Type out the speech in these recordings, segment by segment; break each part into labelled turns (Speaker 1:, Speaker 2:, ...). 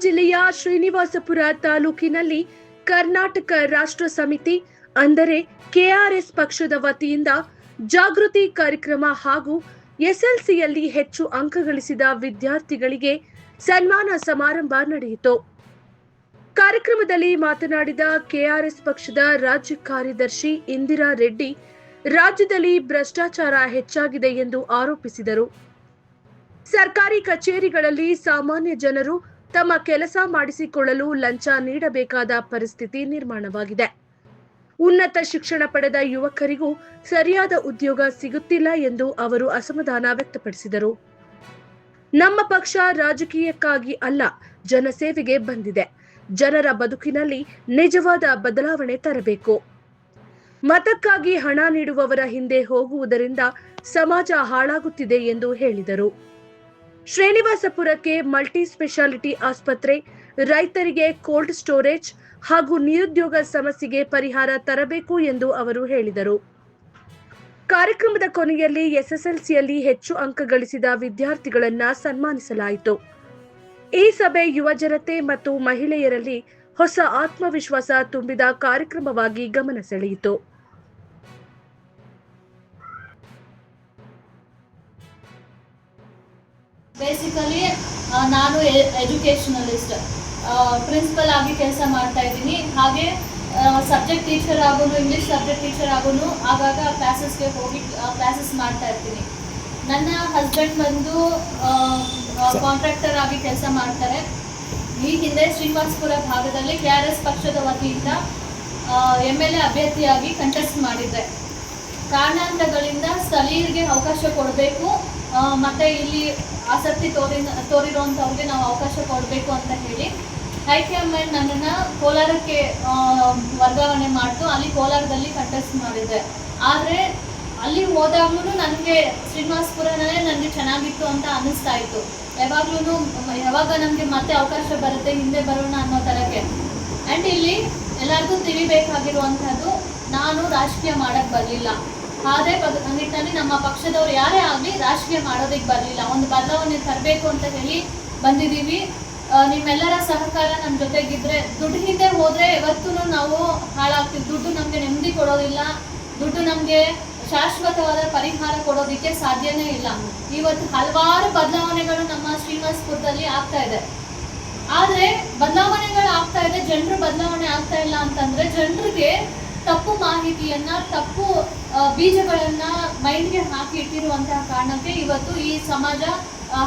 Speaker 1: ಜಿಲ್ಲೆಯ ಶ್ರೀನಿವಾಸಪುರ ತಾಲೂಕಿನಲ್ಲಿ ಕರ್ನಾಟಕ ರಾಷ್ಟ್ರ ಸಮಿತಿ ಅಂದರೆ ಕೆಆರ್ಎಸ್ ಪಕ್ಷದ ವತಿಯಿಂದ ಜಾಗೃತಿ ಕಾರ್ಯಕ್ರಮ ಹಾಗೂ ಎಸ್ಎಲ್ಸಿಯಲ್ಲಿ ಹೆಚ್ಚು ಅಂಕ ಗಳಿಸಿದ ವಿದ್ಯಾರ್ಥಿಗಳಿಗೆ ಸನ್ಮಾನ ಸಮಾರಂಭ ನಡೆಯಿತು. ಕಾರ್ಯಕ್ರಮದಲ್ಲಿ ಮಾತನಾಡಿದ ಕೆಆರ್ಎಸ್ ಪಕ್ಷದ ರಾಜ್ಯ ಕಾರ್ಯದರ್ಶಿ ಇಂದಿರಾ ರೆಡ್ಡಿ, ರಾಜ್ಯದಲ್ಲಿ ಭ್ರಷ್ಟಾಚಾರ ಹೆಚ್ಚಾಗಿದೆ ಎಂದು ಆರೋಪಿಸಿದರು. ಸರ್ಕಾರಿ ಕಚೇರಿಗಳಲ್ಲಿ ಸಾಮಾನ್ಯ ಜನರು ತಮ್ಮ ಕೆಲಸ ಮಾಡಿಸಿಕೊಳ್ಳಲು ಲಂಚ ನೀಡಬೇಕಾದ ಪರಿಸ್ಥಿತಿ ನಿರ್ಮಾಣವಾಗಿದೆ. ಉನ್ನತ ಶಿಕ್ಷಣ ಪಡೆದ ಯುವಕರಿಗೂ ಸರಿಯಾದ ಉದ್ಯೋಗ ಸಿಗುತ್ತಿಲ್ಲ ಎಂದು ಅವರು ಅಸಮಾಧಾನ ವ್ಯಕ್ತಪಡಿಸಿದರು. ನಮ್ಮ ಪಕ್ಷ ರಾಜಕೀಯಕ್ಕಾಗಿ ಅಲ್ಲ, ಜನಸೇವೆಗೆ ಬಂದಿದೆ. ಜನರ ಬದುಕಿನಲ್ಲಿ ನಿಜವಾದ ಬದಲಾವಣೆ ತರಬೇಕು. ಮತಕ್ಕಾಗಿ ಹಣ ನೀಡುವವರ ಹಿಂದೆ ಹೋಗುವುದರಿಂದ ಸಮಾಜ ಹಾಳಾಗುತ್ತಿದೆ ಎಂದು ಹೇಳಿದರು. ಶ್ರೀನಿವಾಸಪುರಕ್ಕೆ ಮಲ್ಟಿ ಸ್ಪೆಷಾಲಿಟಿ ಆಸ್ಪತ್ರೆ, ರೈತರಿಗೆ ಕೋಲ್ಡ್ ಸ್ಟೋರೇಜ್ ಹಾಗೂ ನಿರುದ್ಯೋಗ ಸಮಸ್ಯೆಗೆ ಪರಿಹಾರ ತರಬೇಕು ಎಂದು ಅವರು ಹೇಳಿದರು. ಕಾರ್ಯಕ್ರಮದ ಕೊನೆಯಲ್ಲಿ ಎಸ್ಎಸ್ಎಲ್ಸಿಯಲ್ಲಿ ಹೆಚ್ಚು ಅಂಕ ಗಳಿಸಿದ ವಿದ್ಯಾರ್ಥಿಗಳನ್ನು ಸನ್ಮಾನಿಸಲಾಯಿತು. ಈ ಸಭೆ ಯುವ ಜನತೆ ಮತ್ತು ಮಹಿಳೆಯರಲ್ಲಿ ಹೊಸ ಆತ್ಮವಿಶ್ವಾಸ ತುಂಬಿದ ಕಾರ್ಯಕ್ರಮವಾಗಿ ಗಮನ ಸೆಳೆಯಿತು.
Speaker 2: ಬೇಸಿಕಲಿ ನಾನು ಎಜುಕೇಷನಲಿಸ್ಟ್, ಪ್ರಿನ್ಸಿಪಲ್ ಆಗಿ ಕೆಲಸ ಮಾಡ್ತಾ ಇದ್ದೀನಿ. ಹಾಗೆ ಸಬ್ಜೆಕ್ಟ್ ಟೀಚರ್ ಆಗೋನು, ಇಂಗ್ಲೀಷ್ ಸಬ್ಜೆಕ್ಟ್ ಟೀಚರ್ ಆಗೋನು ಆಗಾಗ ಕ್ಲಾಸಸ್ಗೆ ಹೋಗಿ ಕ್ಲಾಸಸ್ ಮಾಡ್ತಾ ಇರ್ತೀನಿ. ನನ್ನ ಹಸ್ಬೆಂಡ್ ಬಂದು ಕಾಂಟ್ರಾಕ್ಟರ್ ಆಗಿ ಕೆಲಸ ಮಾಡ್ತಾರೆ. ಈ ಹಿಂದೆ ಶ್ರೀನಿವಾಸಪುರ ಭಾಗದಲ್ಲಿ ಕೆಆರ್ಎಸ್ ಪಕ್ಷದ ವತಿಯಿಂದ MLA ಅಭ್ಯರ್ಥಿಯಾಗಿ ಕಂಟೆಸ್ಟ್ ಮಾಡಿದ್ದೆ. ಕಾರಣಾಂತರಗಳಿಂದ ಸ್ಥಳೀಯರಿಗೆ ಅವಕಾಶ ಕೊಡಬೇಕು, ಮತ್ತು ಇಲ್ಲಿ ಆಸಕ್ತಿ ತೋರಿರುವಂಥವ್ರಿಗೆ ನಾವು ಅವಕಾಶ ಕೊಡಬೇಕು ಅಂತ ಹೇಳಿ ಹೈಕಮಾಂಡ್ ನನ್ನನ್ನು ಕೋಲಾರಕ್ಕೆ ವರ್ಗಾವಣೆ ಮಾಡಿತು. ಅಲ್ಲಿ ಕೋಲಾರದಲ್ಲಿ ಕಂಟೆಸ್ಟ್ ಮಾಡಿದ್ದೆ. ಆದರೆ ಅಲ್ಲಿ ಹೋದಾಗ್ಲೂ ನನಗೆ ಶ್ರೀನಿವಾಸಪುರನೇ ನನಗೆ ಚೆನ್ನಾಗಿತ್ತು ಅಂತ ಅನ್ನಿಸ್ತಾ ಇತ್ತು. ಯಾವಾಗ ನಮಗೆ ಮತ್ತೆ ಅವಕಾಶ ಬರುತ್ತೆ, ಹಿಂದೆ ಬರೋಣ ಅನ್ನೋ ಥರಕ್ಕೆ. ಆ್ಯಂಡ್ ಇಲ್ಲಿ ಎಲ್ಲರಿಗೂ ತಿಳಿಬೇಕಾಗಿರುವಂಥದ್ದು, ನಾನು ರಾಜಕೀಯ ಮಾಡೋಕ್ಕೆ ಬರಲಿಲ್ಲ. ಆದರೆ ನಿಟ್ಟಿನಲ್ಲಿ ನಮ್ಮ ಪಕ್ಷದವ್ರು ಯಾರೇ ಆಗಲಿ ರಾಜಕೀಯ ಮಾಡೋದಕ್ಕೆ ಬರಲಿಲ್ಲ. ಒಂದು ಬದಲಾವಣೆ ತರಬೇಕು ಅಂತ ಹೇಳಿ ಬಂದಿದ್ದೀವಿ. ನಿಮ್ಮೆಲ್ಲರ ಸಹಕಾರ ನಮ್ಮ ಜೊತೆಗಿದ್ರೆ, ದುಡ್ಡು ಹಿಂದೆ ಹೋದರೆ ಯಾವತ್ತೂ ನಾವು ಹಾಳಾಗ್ತೀವಿ. ದುಡ್ಡು ನಮಗೆ ನೆಮ್ಮದಿ ಕೊಡೋದಿಲ್ಲ, ದುಡ್ಡು ನಮಗೆ ಶಾಶ್ವತವಾದ ಪರಿಹಾರ ಕೊಡೋದಕ್ಕೆ ಸಾಧ್ಯನೇ ಇಲ್ಲ. ಇವತ್ತು ಹಲವಾರು ಬದಲಾವಣೆಗಳು ನಮ್ಮ ಶ್ರೀನಿವಾಸಪುರದಲ್ಲಿ ಆಗ್ತಾ ಇದೆ. ಆದರೆ ಬದಲಾವಣೆಗಳು ಆಗ್ತಾ ಇದೆ, ಜನರು ಬದಲಾವಣೆ ಆಗ್ತಾ ಇಲ್ಲ ಅಂತಂದರೆ ಜನರಿಗೆ ತಪ್ಪು ಮಾಹಿತಿಯನ್ನ, ತಪ್ಪು ಬೀಜಗಳನ್ನ ಮೈಂಡ್ಗೆ ಹಾಕಿ ಇಟ್ಟಿರುವಂತಹ ಕಾರಣಕ್ಕೆ ಇವತ್ತು ಈ ಸಮಾಜ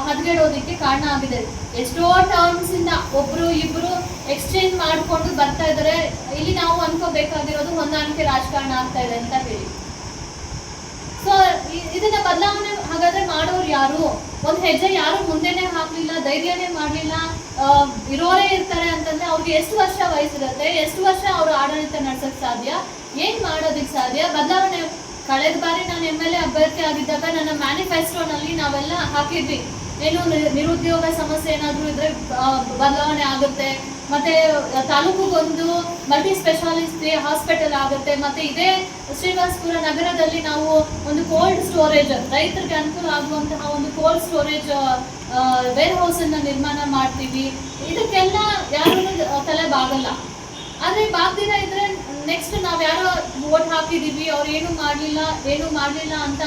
Speaker 2: ಹದಗೆಡೋದಕ್ಕೆ ಕಾರಣ ಆಗಿದೆ. ಎಷ್ಟೋ ಟರ್ಮ್ಸ್ ಇಂದ ಒಬ್ರು ಇಬ್ರು ಎಕ್ಸ್ಚೇಂಜ್ ಮಾಡಿಕೊಂಡು ಬರ್ತಾ ಇದ್ದಾರೆ. ಇಲ್ಲಿ ನಾವು ಅನ್ಕೋಬೇಕಾಗಿರೋದು ಹೊಂದಾಣಿಕೆ ರಾಜಕಾರಣ ಆಗ್ತಾ ಇದೆ ಅಂತ ಹೇಳಿ. ಸೊ ಇದನ್ನ ಬದಲಾವಣೆ ಹಾಗಾದ್ರೆ ಮಾಡೋರು ಯಾರು? ಒಂದು ಹೆಜ್ಜೆ ಯಾರು ಮುಂದೆನೆ ಹಾಕ್ಲಿಲ್ಲ, ಧೈರ್ಯನೇ ಮಾಡಲಿಲ್ಲ. ಇರೋರೇ ಇರ್ತಾರೆ ಅಂತಂದ್ರೆ ಅವ್ರಿಗೆ ಎಷ್ಟು ವರ್ಷ ವಯಸ್ಸಿರುತ್ತೆ, ಎಷ್ಟು ವರ್ಷ ಅವರು ಆಡಳಿತ ನಡೆಸೋಕ್ಕೆ ಸಾಧ್ಯ, ಏನ್ ಮಾಡೋದಕ್ಕೆ ಸಾಧ್ಯ? ಬದಲಾವಣೆ ಕಳೆದ ಬಾರಿ ನಾನು MLA ಅಭ್ಯರ್ಥಿ ಆಗಿದ್ದಾಗ ನನ್ನ ಮ್ಯಾನಿಫೆಸ್ಟೋನಲ್ಲಿ ನಾವೆಲ್ಲ ಹಾಕಿದ್ವಿ, ಏನು ನಿರುದ್ಯೋಗ ಸಮಸ್ಯೆ ಏನಾದರೂ ಇದ್ರೆ ಬದಲಾವಣೆ ಆಗುತ್ತೆ, ಮತ್ತೆ ತಾಲೂಕಿಗೊಂದು ಮಲ್ಟಿ ಸ್ಪೆಷಾಲಿಟಿ ಹಾಸ್ಪಿಟಲ್ ಆಗುತ್ತೆ, ಮತ್ತೆ ಇದೇ ಶ್ರೀನಿವಾಸಪುರ ನಗರದಲ್ಲಿ ನಾವು ಒಂದು ಕೋಲ್ಡ್ ಸ್ಟೋರೇಜ್, ರೈತರಿಗೆ ಅನುಕೂಲ ಆಗುವಂತಹ ಒಂದು ಕೋಲ್ಡ್ ಸ್ಟೋರೇಜ್ ವೇರ್ ಹೌಸ್ ಅನ್ನ ನಿರ್ಮಾಣ ಮಾಡ್ತೀವಿ. ಇದಕ್ಕೆಲ್ಲ ಯಾರು ತಲೆ ಬಾಗಲ್ಲ. ಆದರೆ ಬಾಗ್ದಿನ ಇದ್ರೆ ನೆಕ್ಸ್ಟ್ ನಾವು ಯಾರೋ ವೋಟ್ ಹಾಕಿದೀವಿ, ಅವ್ರು ಏನು ಮಾಡಲಿಲ್ಲ ಅಂತ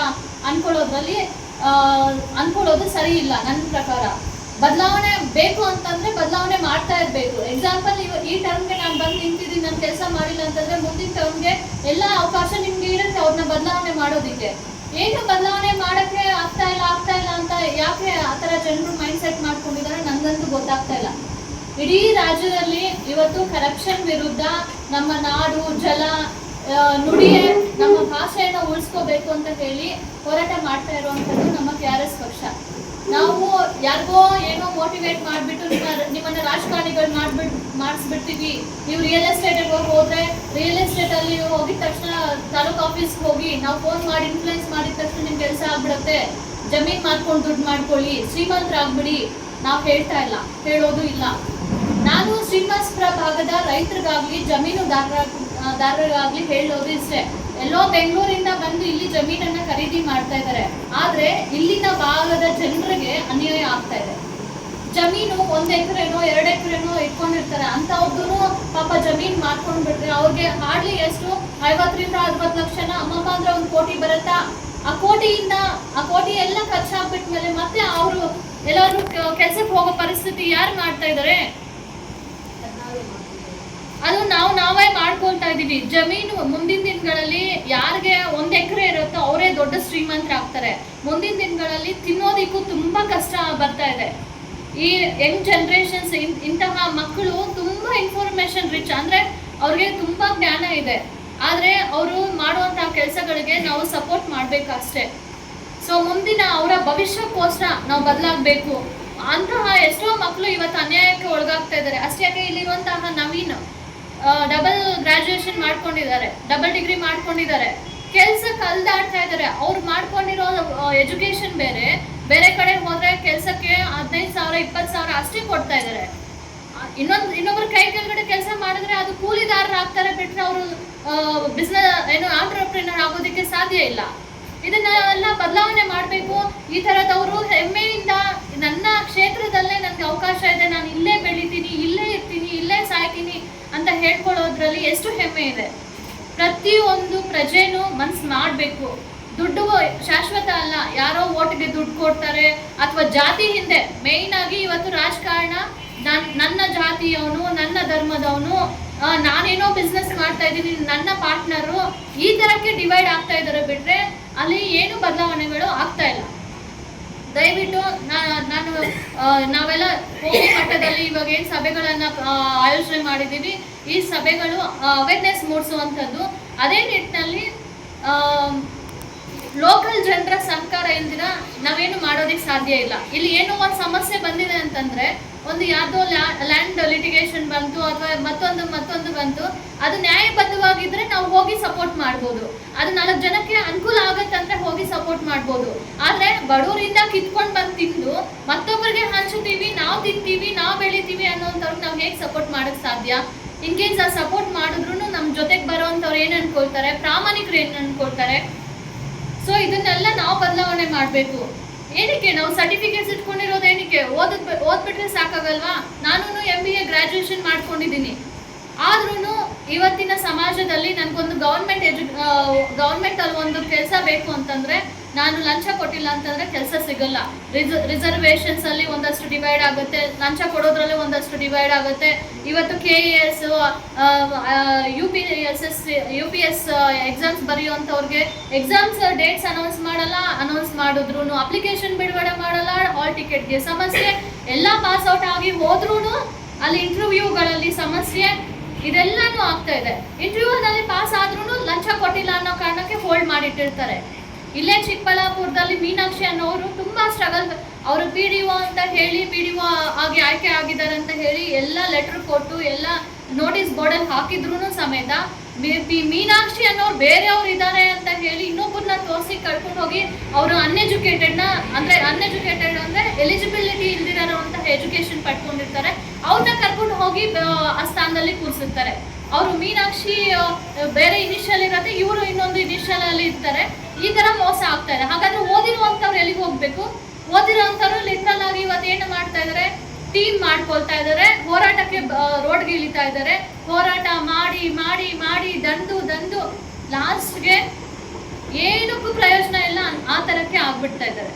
Speaker 2: ಅನ್ಕೊಳ್ಳೋದು ಸರಿ ಇಲ್ಲ. ನನ್ನ ಪ್ರಕಾರ ಬದಲಾವಣೆ ಬೇಕು ಅಂತಂದ್ರೆ ಬದಲಾವಣೆ ಮಾಡ್ತಾ ಇರಬೇಕು. ಎಕ್ಸಾಂಪಲ್, ಈ ಟರ್ಮ್ಗೆ ನಾನು ಬಂದು ನಿಂತಿದ್ದೀನಿ, ನಾನು ಕೆಲಸ ಮಾಡಿಲ್ಲ ಅಂತಂದ್ರೆ ಮುಂದಿನ ಟರ್ಮ್ಗೆ ಎಲ್ಲ ಅವಕಾಶ ನಿಮ್ಗೆ ಇರುತ್ತೆ ಅವ್ರನ್ನ ಬದಲಾವಣೆ ಮಾಡೋದಿಕ್ಕೆ. ಏನು ಬದಲಾವಣೆ ಮಾಡೋಕ್ಕೆ ಆಗ್ತಾ ಇಲ್ಲ ಅಂತ ಯಾಕೆ ಆ ಥರ ಜನರು ಮೈಂಡ್ ಸೆಟ್ ಮಾಡ್ಕೊಂಡಿದ್ದಾರೆ ನನಗಂತೂ ಗೊತ್ತಾಗ್ತಾ ಇಲ್ಲ. ಇಡೀ ರಾಜ್ಯದಲ್ಲಿ ಇವತ್ತು ಕರಪ್ಷನ್ ವಿರುದ್ಧ ನಮ್ಮ ನಾಡು, ಜಲ, ನುಡಿಯೇ, ನಮ್ಮ ಭಾಷೆಯನ್ನು ಉಳಿಸ್ಕೋಬೇಕು ಅಂತ ಹೇಳಿ ಹೋರಾಟ ಮಾಡ್ತಾ ಇರುವಂಥದ್ದು ನಮ್ಮ KRS ಪಕ್ಷ. ನಾವು ಯಾರಿಗೋ ಏನೋ ಮೋಟಿವೇಟ್ ಮಾಡಿಬಿಟ್ಟು ನಿಮ್ಮನ್ನ ರಾಜಕಾರಣಿಗಳು ಮಾಡಿಸ್ಬಿಡ್ತೀವಿ, ನೀವು ರಿಯಲ್ ಎಸ್ಟೇಟ್ಗೆ ಹೋದ್ರೆ ರಿಯಲ್ ಎಸ್ಟೇಟಲ್ಲಿ ಹೋಗಿದ ತಕ್ಷಣ ತಾಲೂಕು ಆಫೀಸ್ಗೆ ಹೋಗಿ ನಾವು ಫೋನ್ ಮಾಡಿ ಇನ್ಫ್ಲೂಯೆನ್ಸ್ ಮಾಡಿದ ತಕ್ಷಣ ನಿಮ್ಮ ಕೆಲಸ ಆಗ್ಬಿಡುತ್ತೆ, ಜಮೀನು ಮಾಡ್ಕೊಂಡು ದುಡ್ಡು ಮಾಡ್ಕೊಳ್ಳಿ, ಶ್ರೀಮಂತರಾಗ್ಬಿಡಿ. ನಾವು ಹೇಳೋದು ಇಲ್ಲ. ನಾನು ಶ್ರೀನಿವಾಸಪುರ ಭಾಗದ ರೈತರಿಗಾಗ್ಲಿ ಜಮೀನುದಾರರಿಗಾಗ್ಲಿ ಹೇಳೋದು ಇಷ್ಟೇ, ಎಲ್ಲೋ ಬೆಂಗಳೂರಿಂದ ಬಂದು ಇಲ್ಲಿ ಜಮೀನನ್ನ ಖರೀದಿ ಮಾಡ್ತಾ ಇದ್ದಾರೆ, ಆದ್ರೆ ಇಲ್ಲಿನ ಭಾಗದ ಜನರಿಗೆ ಅನ್ಯಾಯ ಆಗ್ತಾ ಇದೆ. ಜಮೀನು 1 ಎಕರೆನೋ 2 ಎಕರೆನೋ ಇಟ್ಕೊಂಡಿರ್ತಾರೆ. ಅಂಥವ್ರದ್ದು ಪಾಪ ಜಮೀನು ಮಾಡ್ಕೊಂಡ್ಬಿಟ್ರೆ ಅವ್ರಿಗೆ ಹಾರ್ಡ್ಲಿ ಎಷ್ಟು 50ರಿಂದ 60 ಲಕ್ಷನ ಅಮ್ಮಮ್ಮ ಅಂದ್ರೆ 1 ಕೋಟಿ ಬರುತ್ತಾ? ಆ ಕೋಟಿ ಎಲ್ಲ ಖರ್ಚಾಗ್ಬಿಟ್ಮೇಲೆ ಮತ್ತೆ ಅವರು ಎಲ್ಲರೂ ಕೆಲ್ಸಕ್ಕೆ ಹೋಗೋ ಪರಿಸ್ಥಿತಿ ಯಾರು ಮಾಡ್ತಾ ಇದ್ದಾರೆ? ಅದು ನಾವೇ ಮಾಡ್ಕೊಳ್ತಾ ಇದೀವಿ. ಜಮೀನು ಮುಂದಿನ ದಿನಗಳಲ್ಲಿ ಯಾರಿಗೆ 1 ಎಕರೆ ಇರುತ್ತೋ ಅವರೇ ದೊಡ್ಡ ಶ್ರೀಮಂತರಾಗ್ತಾರೆ. ಮುಂದಿನ ದಿನಗಳಲ್ಲಿ ತಿನ್ನೋದಿಕ್ಕೂ ತುಂಬಾ ಕಷ್ಟ ಬರ್ತಾ ಇದೆ. ಈ ಯಂಗ್ ಜನರೇಷನ್ಸ್ ಇಂತಹ ಮಕ್ಕಳು ತುಂಬಾ ಇನ್ಫಾರ್ಮೇಶನ್ ರಿಚ್, ಅಂದ್ರೆ ಅವ್ರಿಗೆ ತುಂಬಾ ಜ್ಞಾನ ಇದೆ. ಆದ್ರೆ ಅವರು ಮಾಡುವಂತಹ ಕೆಲಸಗಳಿಗೆ ನಾವು ಸಪೋರ್ಟ್ ಮಾಡ್ಬೇಕಷ್ಟೇ. ಸೊ ಮುಂದಿನ ಅವರ ಭವಿಷ್ಯಕ್ಕೋಸ್ಕರ ನಾವು ಬದಲಾಗಬೇಕು. ಅಂತಹ ಎಷ್ಟೋ ಮಕ್ಕಳು ಇವತ್ತು ಅನ್ಯಾಯಕ್ಕೆ ಒಳಗಾಗ್ತಾ ಇದ್ದಾರೆ. ಅಷ್ಟೇ ಯಾಕೆ ಇಲ್ಲಿರುವಂತಹ ನವೀನ್ ಡಬಲ್ ಗ್ರಾಜುಯೇಷನ್ ಮಾಡ್ಕೊಂಡಿದ್ದಾರೆ, ಡಬಲ್ ಡಿಗ್ರಿ ಮಾಡ್ಕೊಂಡಿದ್ದಾರೆ, ಕೆಲ್ಸಕ್ಕೆ ಅಲ್ದಾಡ್ತಾ ಇದ್ದಾರೆ. ಅವ್ರು ಮಾಡ್ಕೊಂಡಿರೋ ಎಜುಕೇಶನ್ ಬೇರೆ ಕಡೆ ಹೋದ್ರೆ ಕೆಲ್ಸಕ್ಕೆ 15,000 20,000 ಅಷ್ಟೇ ಕೊಡ್ತಾ ಇದ್ದಾರೆ. ಇನ್ನೊಬ್ರು ಕೈ ಕೆಳಗಡೆ ಕೆಲಸ ಮಾಡಿದ್ರೆ ಅದು ಕೂಲಿದಾರರು ಆಗ್ತಾರೆ ಬಿಟ್ರೆ ಅವರು ಬಿಸ್ನೆಸ್ ಆಂಟ್ರಪ್ರಿನರ್ ಆಗೋದಕ್ಕೆ ಸಾಧ್ಯ ಇಲ್ಲ. ಇದನ್ನೆಲ್ಲ ಬದಲಾವಣೆ ಮಾಡಬೇಕು. ಈ ಥರದವರು ಹೆಮ್ಮೆಯಿಂದ ನನ್ನ ಕ್ಷೇತ್ರದಲ್ಲೇ ನನಗೆ ಅವಕಾಶ ಇದೆ, ನಾನು ಇಲ್ಲೇ ಬೆಳಿತೀನಿ, ಇಲ್ಲೇ ಇರ್ತೀನಿ, ಇಲ್ಲೇ ಸಾಯ್ತೀನಿ ಅಂತ ಹೇಳ್ಕೊಳ್ಳೋದ್ರಲ್ಲಿ ಎಷ್ಟು ಹೆಮ್ಮೆ ಇದೆ. ಪ್ರತಿಯೊಂದು ಪ್ರಜೆನೂ ಮನ್ಸು ಮಾಡಬೇಕು. ದುಡ್ಡು ಶಾಶ್ವತ ಅಲ್ಲ. ಯಾರೋ ಓಟ್ಗೆ ದುಡ್ಡು ಕೊಡ್ತಾರೆ ಅಥವಾ ಜಾತಿ ಹಿಂದೆ ಮೇಯ್ನ್ ಆಗಿ ಇವತ್ತು ರಾಜಕಾರಣ ನನ್ನ ಜಾತಿಯವನು, ನನ್ನ ಧರ್ಮದವನು, ನಾನೇನೋ ಬಿಸ್ನೆಸ್ ಮಾಡ್ತಾ ಇದ್ದೀನಿ, ನನ್ನ ಪಾರ್ಟ್ನರು, ಈ ಥರಕ್ಕೆ ಡಿವೈಡ್ ಆಗ್ತಾ ಇದ್ದಾರೆ ಬಿಟ್ರೆ ಅಲ್ಲಿ ಏನು ಬದಲಾವಣೆಗಳು ಆಗ್ತಾ ಇಲ್ಲ. ದಯವಿಟ್ಟು ನಾವೆಲ್ಲ ಹೋಗಿ ಮಟ್ಟದಲ್ಲಿ ಇವಾಗ ಏನು ಸಭೆಗಳನ್ನು ಆಯೋಜನೆ ಮಾಡಿದ್ದೀವಿ, ಈ ಸಭೆಗಳು ಅವೇರ್ನೆಸ್ ಮೂಡಿಸುವಂಥದ್ದು. ಅದೇ ನಿಟ್ಟಿನಲ್ಲಿ ಲೋಕಲ್ ಜನರ ಸಹಕಾರ ಇಲ್ದಿರ ನಾವೇನು ಮಾಡೋದಕ್ಕೆ ಸಾಧ್ಯ ಇಲ್ಲ. ಇಲ್ಲಿ ಏನೋ ಒಂದು ಸಮಸ್ಯೆ ಬಂದಿದೆ ಅಂತಂದ್ರೆ ಒಂದು ಯಾವುದೋ ಲ್ಯಾಂಡ್ ಲಿಟಿಗೇಷನ್ ಬಂತು ಅಥವಾ ಮತ್ತೊಂದು ಬಂತು, ಅದು ನ್ಯಾಯಬದ್ಧವಾಗಿದ್ರೆ ನಾವು ಹೋಗಿ ಸಪೋರ್ಟ್ ಮಾಡ್ಬೋದು. ಅದು 4 ಜನಕ್ಕೆ ಅನುಕೂಲ ಆಗತ್ತಂದ್ರೆ ಹೋಗಿ ಸಪೋರ್ಟ್ ಮಾಡ್ಬೋದು. ಆದ್ರೆ ಬಡವರಿಂದ ಕಿತ್ಕೊಂಡು ಬಂದು ತಿಂದು ಮತ್ತೊಬ್ಬರಿಗೆ ಹಂಚುತ್ತೀವಿ, ನಾವು ತಿಂತೀವಿ, ನಾವು ಬೆಳಿತೀವಿ ಅನ್ನೋಂಥವ್ರಿಗೆ ನಾವು ಹೇಗೆ ಸಪೋರ್ಟ್ ಮಾಡಕ್ ಸಾಧ್ಯ? ಇನ್ ಕೇಸ್ ಆ ಸಪೋರ್ಟ್ ಮಾಡಿದ್ರು ನಮ್ಮ ಜೊತೆಗೆ ಬರೋವಂಥವ್ರು ಏನು ಅನ್ಕೊಳ್ತಾರೆ, ಪ್ರಾಮಾಣಿಕರು ಏನು ಅನ್ಕೊಳ್ತಾರೆ? ಸೊ ಇದನ್ನೆಲ್ಲ ನಾವು ಬದಲಾವಣೆ ಮಾಡಬೇಕು. ಏನಕ್ಕೆ ನಾವು ಸರ್ಟಿಫಿಕೇಟ್ಸ್ ಇಟ್ಕೊಂಡಿರೋದು? ಏನಕ್ಕೆ ಓದ್ಬಿಟ್ರೆ ಸಾಕಾಗಲ್ವಾ? ನಾನು MBA ಗ್ರಾಜುಯೇಷನ್ ಮಾಡ್ಕೊಂಡಿದ್ದೀನಿ. ಆದ್ರೂ ಇವತ್ತಿನ ಸಮಾಜದಲ್ಲಿ ನನಗೊಂದು ಗೌರ್ಮೆಂಟ್ ಅಲ್ಲಿ ಒಂದು ಕೆಲಸ ಬೇಕು ಅಂತಂದ್ರೆ ನಾನು ಲಂಚ ಕೊಟ್ಟಿಲ್ಲ ಅಂತಂದ್ರೆ ಕೆಲಸ ಸಿಗಲ್ಲ. ರಿಸರ್ವೇಷನ್ಸ್ ಅಲ್ಲಿ ಒಂದಷ್ಟು ಡಿವೈಡ್ ಆಗುತ್ತೆ, ಲಂಚ ಕೊಡೋದ್ರಲ್ಲಿ ಒಂದಷ್ಟು ಡಿವೈಡ್ ಆಗುತ್ತೆ. ಇವತ್ತು KES UPS ಎಕ್ಸಾಮ್ಸ್ ಬರೆಯುವಂಥವ್ರಿಗೆ ಎಕ್ಸಾಮ್ಸ್ ಡೇಟ್ಸ್ ಅನೌನ್ಸ್ ಮಾಡಿದ್ರು, ಅಪ್ಲಿಕೇಶನ್ ಬಿಡುಗಡೆ ಮಾಡಲ್ಲ, ಹಾಲ್ ಟಿಕೆಟ್ಗೆ ಸಮಸ್ಯೆ, ಎಲ್ಲ ಪಾಸ್ ಔಟ್ ಆಗಿ ಹೋದ್ರೂ ಅಲ್ಲಿ ಇಂಟರ್ವ್ಯೂಗಳಲ್ಲಿ ಸಮಸ್ಯೆ, ಇದೆಲ್ಲಾನು ಆಗ್ತಾ ಇದೆ. ಇಂಟರ್ವ್ಯೂನಲ್ಲಿ ಪಾಸ್ ಆದ್ರೂ ಲಂಚ ಕೊಟ್ಟಿಲ್ಲ ಅನ್ನೋ ಕಾರಣಕ್ಕೆ ಹೋಲ್ಡ್ ಮಾಡಿಟ್ಟಿರ್ತಾರೆ. ಇಲ್ಲೇ ಚಿಕ್ಕಬಳ್ಳಾಪುರದಲ್ಲಿ ಮೀನಾಕ್ಷಿ ಅನ್ನೋರು ತುಂಬಾ ಸ್ಟ್ರಗಲ್. ಅವರು PDO ಅಂತ ಹೇಳಿ PDO ಆಗಿ ಆಯ್ಕೆ ಆಗಿದ್ದಾರೆ ಅಂತ ಹೇಳಿ ಎಲ್ಲ ಲೆಟರ್ ಕೊಟ್ಟು ಎಲ್ಲ ನೋಟಿಸ್ ಬೋರ್ಡಲ್ಲಿ ಹಾಕಿದ್ರು ಸಮೇತ ಮೀನಾಕ್ಷಿ ಅನ್ನೋರು ಬೇರೆಯವ್ರು ಇದ್ದಾರೆ ಅಂತ ಹೇಳಿ ಇನ್ನೊಬ್ಬರನ್ನ ತೋರಿಸಿ ಕರ್ಕೊಂಡು ಹೋಗಿ ಅವರು ಅನ್ಎಜುಕೇಟೆಡ್ ಅಂದ್ರೆ ಎಲಿಜಿಬಿಲಿಟಿ ಇಲ್ದಿರೋಂತಹ ಎಜುಕೇಶನ್ ಪಡ್ಕೊಂಡಿರ್ತಾರೆ, ಅವ್ರನ್ನ ಕರ್ಕೊಂಡು ಹೋಗಿ ಆ ಸ್ಥಾನದಲ್ಲಿ ಕೂರಿಸಿರ್ತಾರೆ. ಅವರು ಮೀನಾಕ್ಷಿ ಬೇರೆ ಇನಿಷಿಯಲ್ ಇರುತ್ತೆ, ಇವರು ಇನ್ನೊಂದು ಇನಿಷಿಯಲ್ ಅಲ್ಲಿ ಇರ್ತಾರೆ. ಈ ತರ ಮೋಸ ಆಗ್ತಾ ಇದೆ. ಹಾಗಾದ್ರೆ ಓದಿರುವಂತವ್ರು ಎಲ್ಲಿಗೆ ಹೋಗ್ಬೇಕು? ಓದಿರುವಂತವ್ರು ಲಿಟ್ರಲ್ ಆಗಿ ಇವತ್ತು ಏನು ಮಾಡ್ತಾ ಇದಾರೆ, ಟೀಮ್ ಮಾಡ್ಕೊಳ್ತಾ ಇದಾರೆ, ಹೋರಾಟಕ್ಕೆ ರೋಡ್ಗೆ ಇಳಿತಾ ಇದ್ದಾರೆ. ಹೋರಾಟ ಮಾಡಿ ಮಾಡಿ ಮಾಡಿ ದಂದು ಲಾಸ್ಟ್ಗೆ ಏನಕ್ಕೂ ಪ್ರಯೋಜನ ಇಲ್ಲ, ಆ ತರಕ್ಕೆ ಆಗ್ಬಿಡ್ತಾ ಇದ್ದಾರೆ.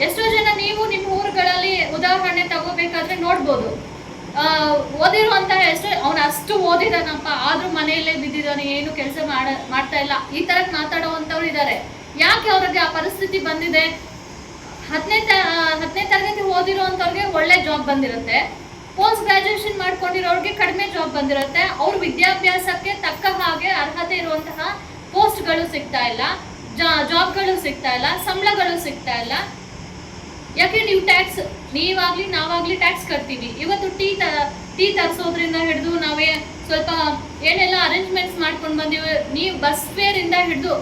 Speaker 2: ಎಷ್ಟೋ ಜನ ನೀವು ನಿಮ್ಮ ಊರುಗಳಲ್ಲಿ ಉದಾಹರಣೆ ತಗೋಬೇಕಾದ್ರೆ ನೋಡ್ಬೋದು, ಓದಿರುವಂತಹ ಅವನು ಅಷ್ಟು ಓದಿದಾನಪ್ಪ, ಆದ್ರೂ ಮನೆಯಲ್ಲೇ ಬಿದ್ದಿದ್ದಾನೆ, ಏನು ಕೆಲಸ ಮಾಡ್ತಾ ಇಲ್ಲ, ಈ ತರ ಮಾತಾಡುವಂತವ್ರು ಇದ್ದಾರೆ. ಯಾಕೆ ಅವ್ರಿಗೆ ಆ ಪರಿಸ್ಥಿತಿ ಬಂದಿದೆ? 10ನೇ ತರಗತಿ ಓದಿರುವಂತವ್ರಿಗೆ ಒಳ್ಳೆ ಜಾಬ್ ಬಂದಿರುತ್ತೆ, ಪೋಸ್ಟ್ ಗ್ರಾಜುಯೇಷನ್ ಮಾಡ್ಕೊಂಡಿರೋರಿಗೆ ಕಡಿಮೆ ಜಾಬ್ ಬಂದಿರುತ್ತೆ. ಅವ್ರ ವಿದ್ಯಾಭ್ಯಾಸಕ್ಕೆ ತಕ್ಕ ಹಾಗೆ ಅರ್ಹತೆ ಇರುವಂತಹ ಪೋಸ್ಟ್ಗಳು ಸಿಗ್ತಾ ಇಲ್ಲ, ಜಾಬ್ಗಳು ಸಿಗ್ತಾ ಇಲ್ಲ, ಸಂಬಳಗಳು ಸಿಗ್ತಾ ಇಲ್ಲ. ಯಾಕೆ? ನೀವು ಟ್ಯಾಕ್ಸ್, ನಾವಾಗ್ಲಿ ಟ್ಯಾಕ್ಸ್ ಕಟ್ತೀವಿ. ಇವತ್ತು ಟೀ ತರಿಸೋದ್ರಿಂದ ಹಿಡಿದು ನಾವೇ ಸ್ವಲ್ಪ ಏನೆಲ್ಲ ಅರೇಂಜ್ಮೆಂಟ್ಸ್ ಮಾಡ್ಕೊಂಡು ಬಂದೀವಿ. ನೀವು ಬಸ್ ಫೇರ್ ಇಂದ ಹಿಡಿದು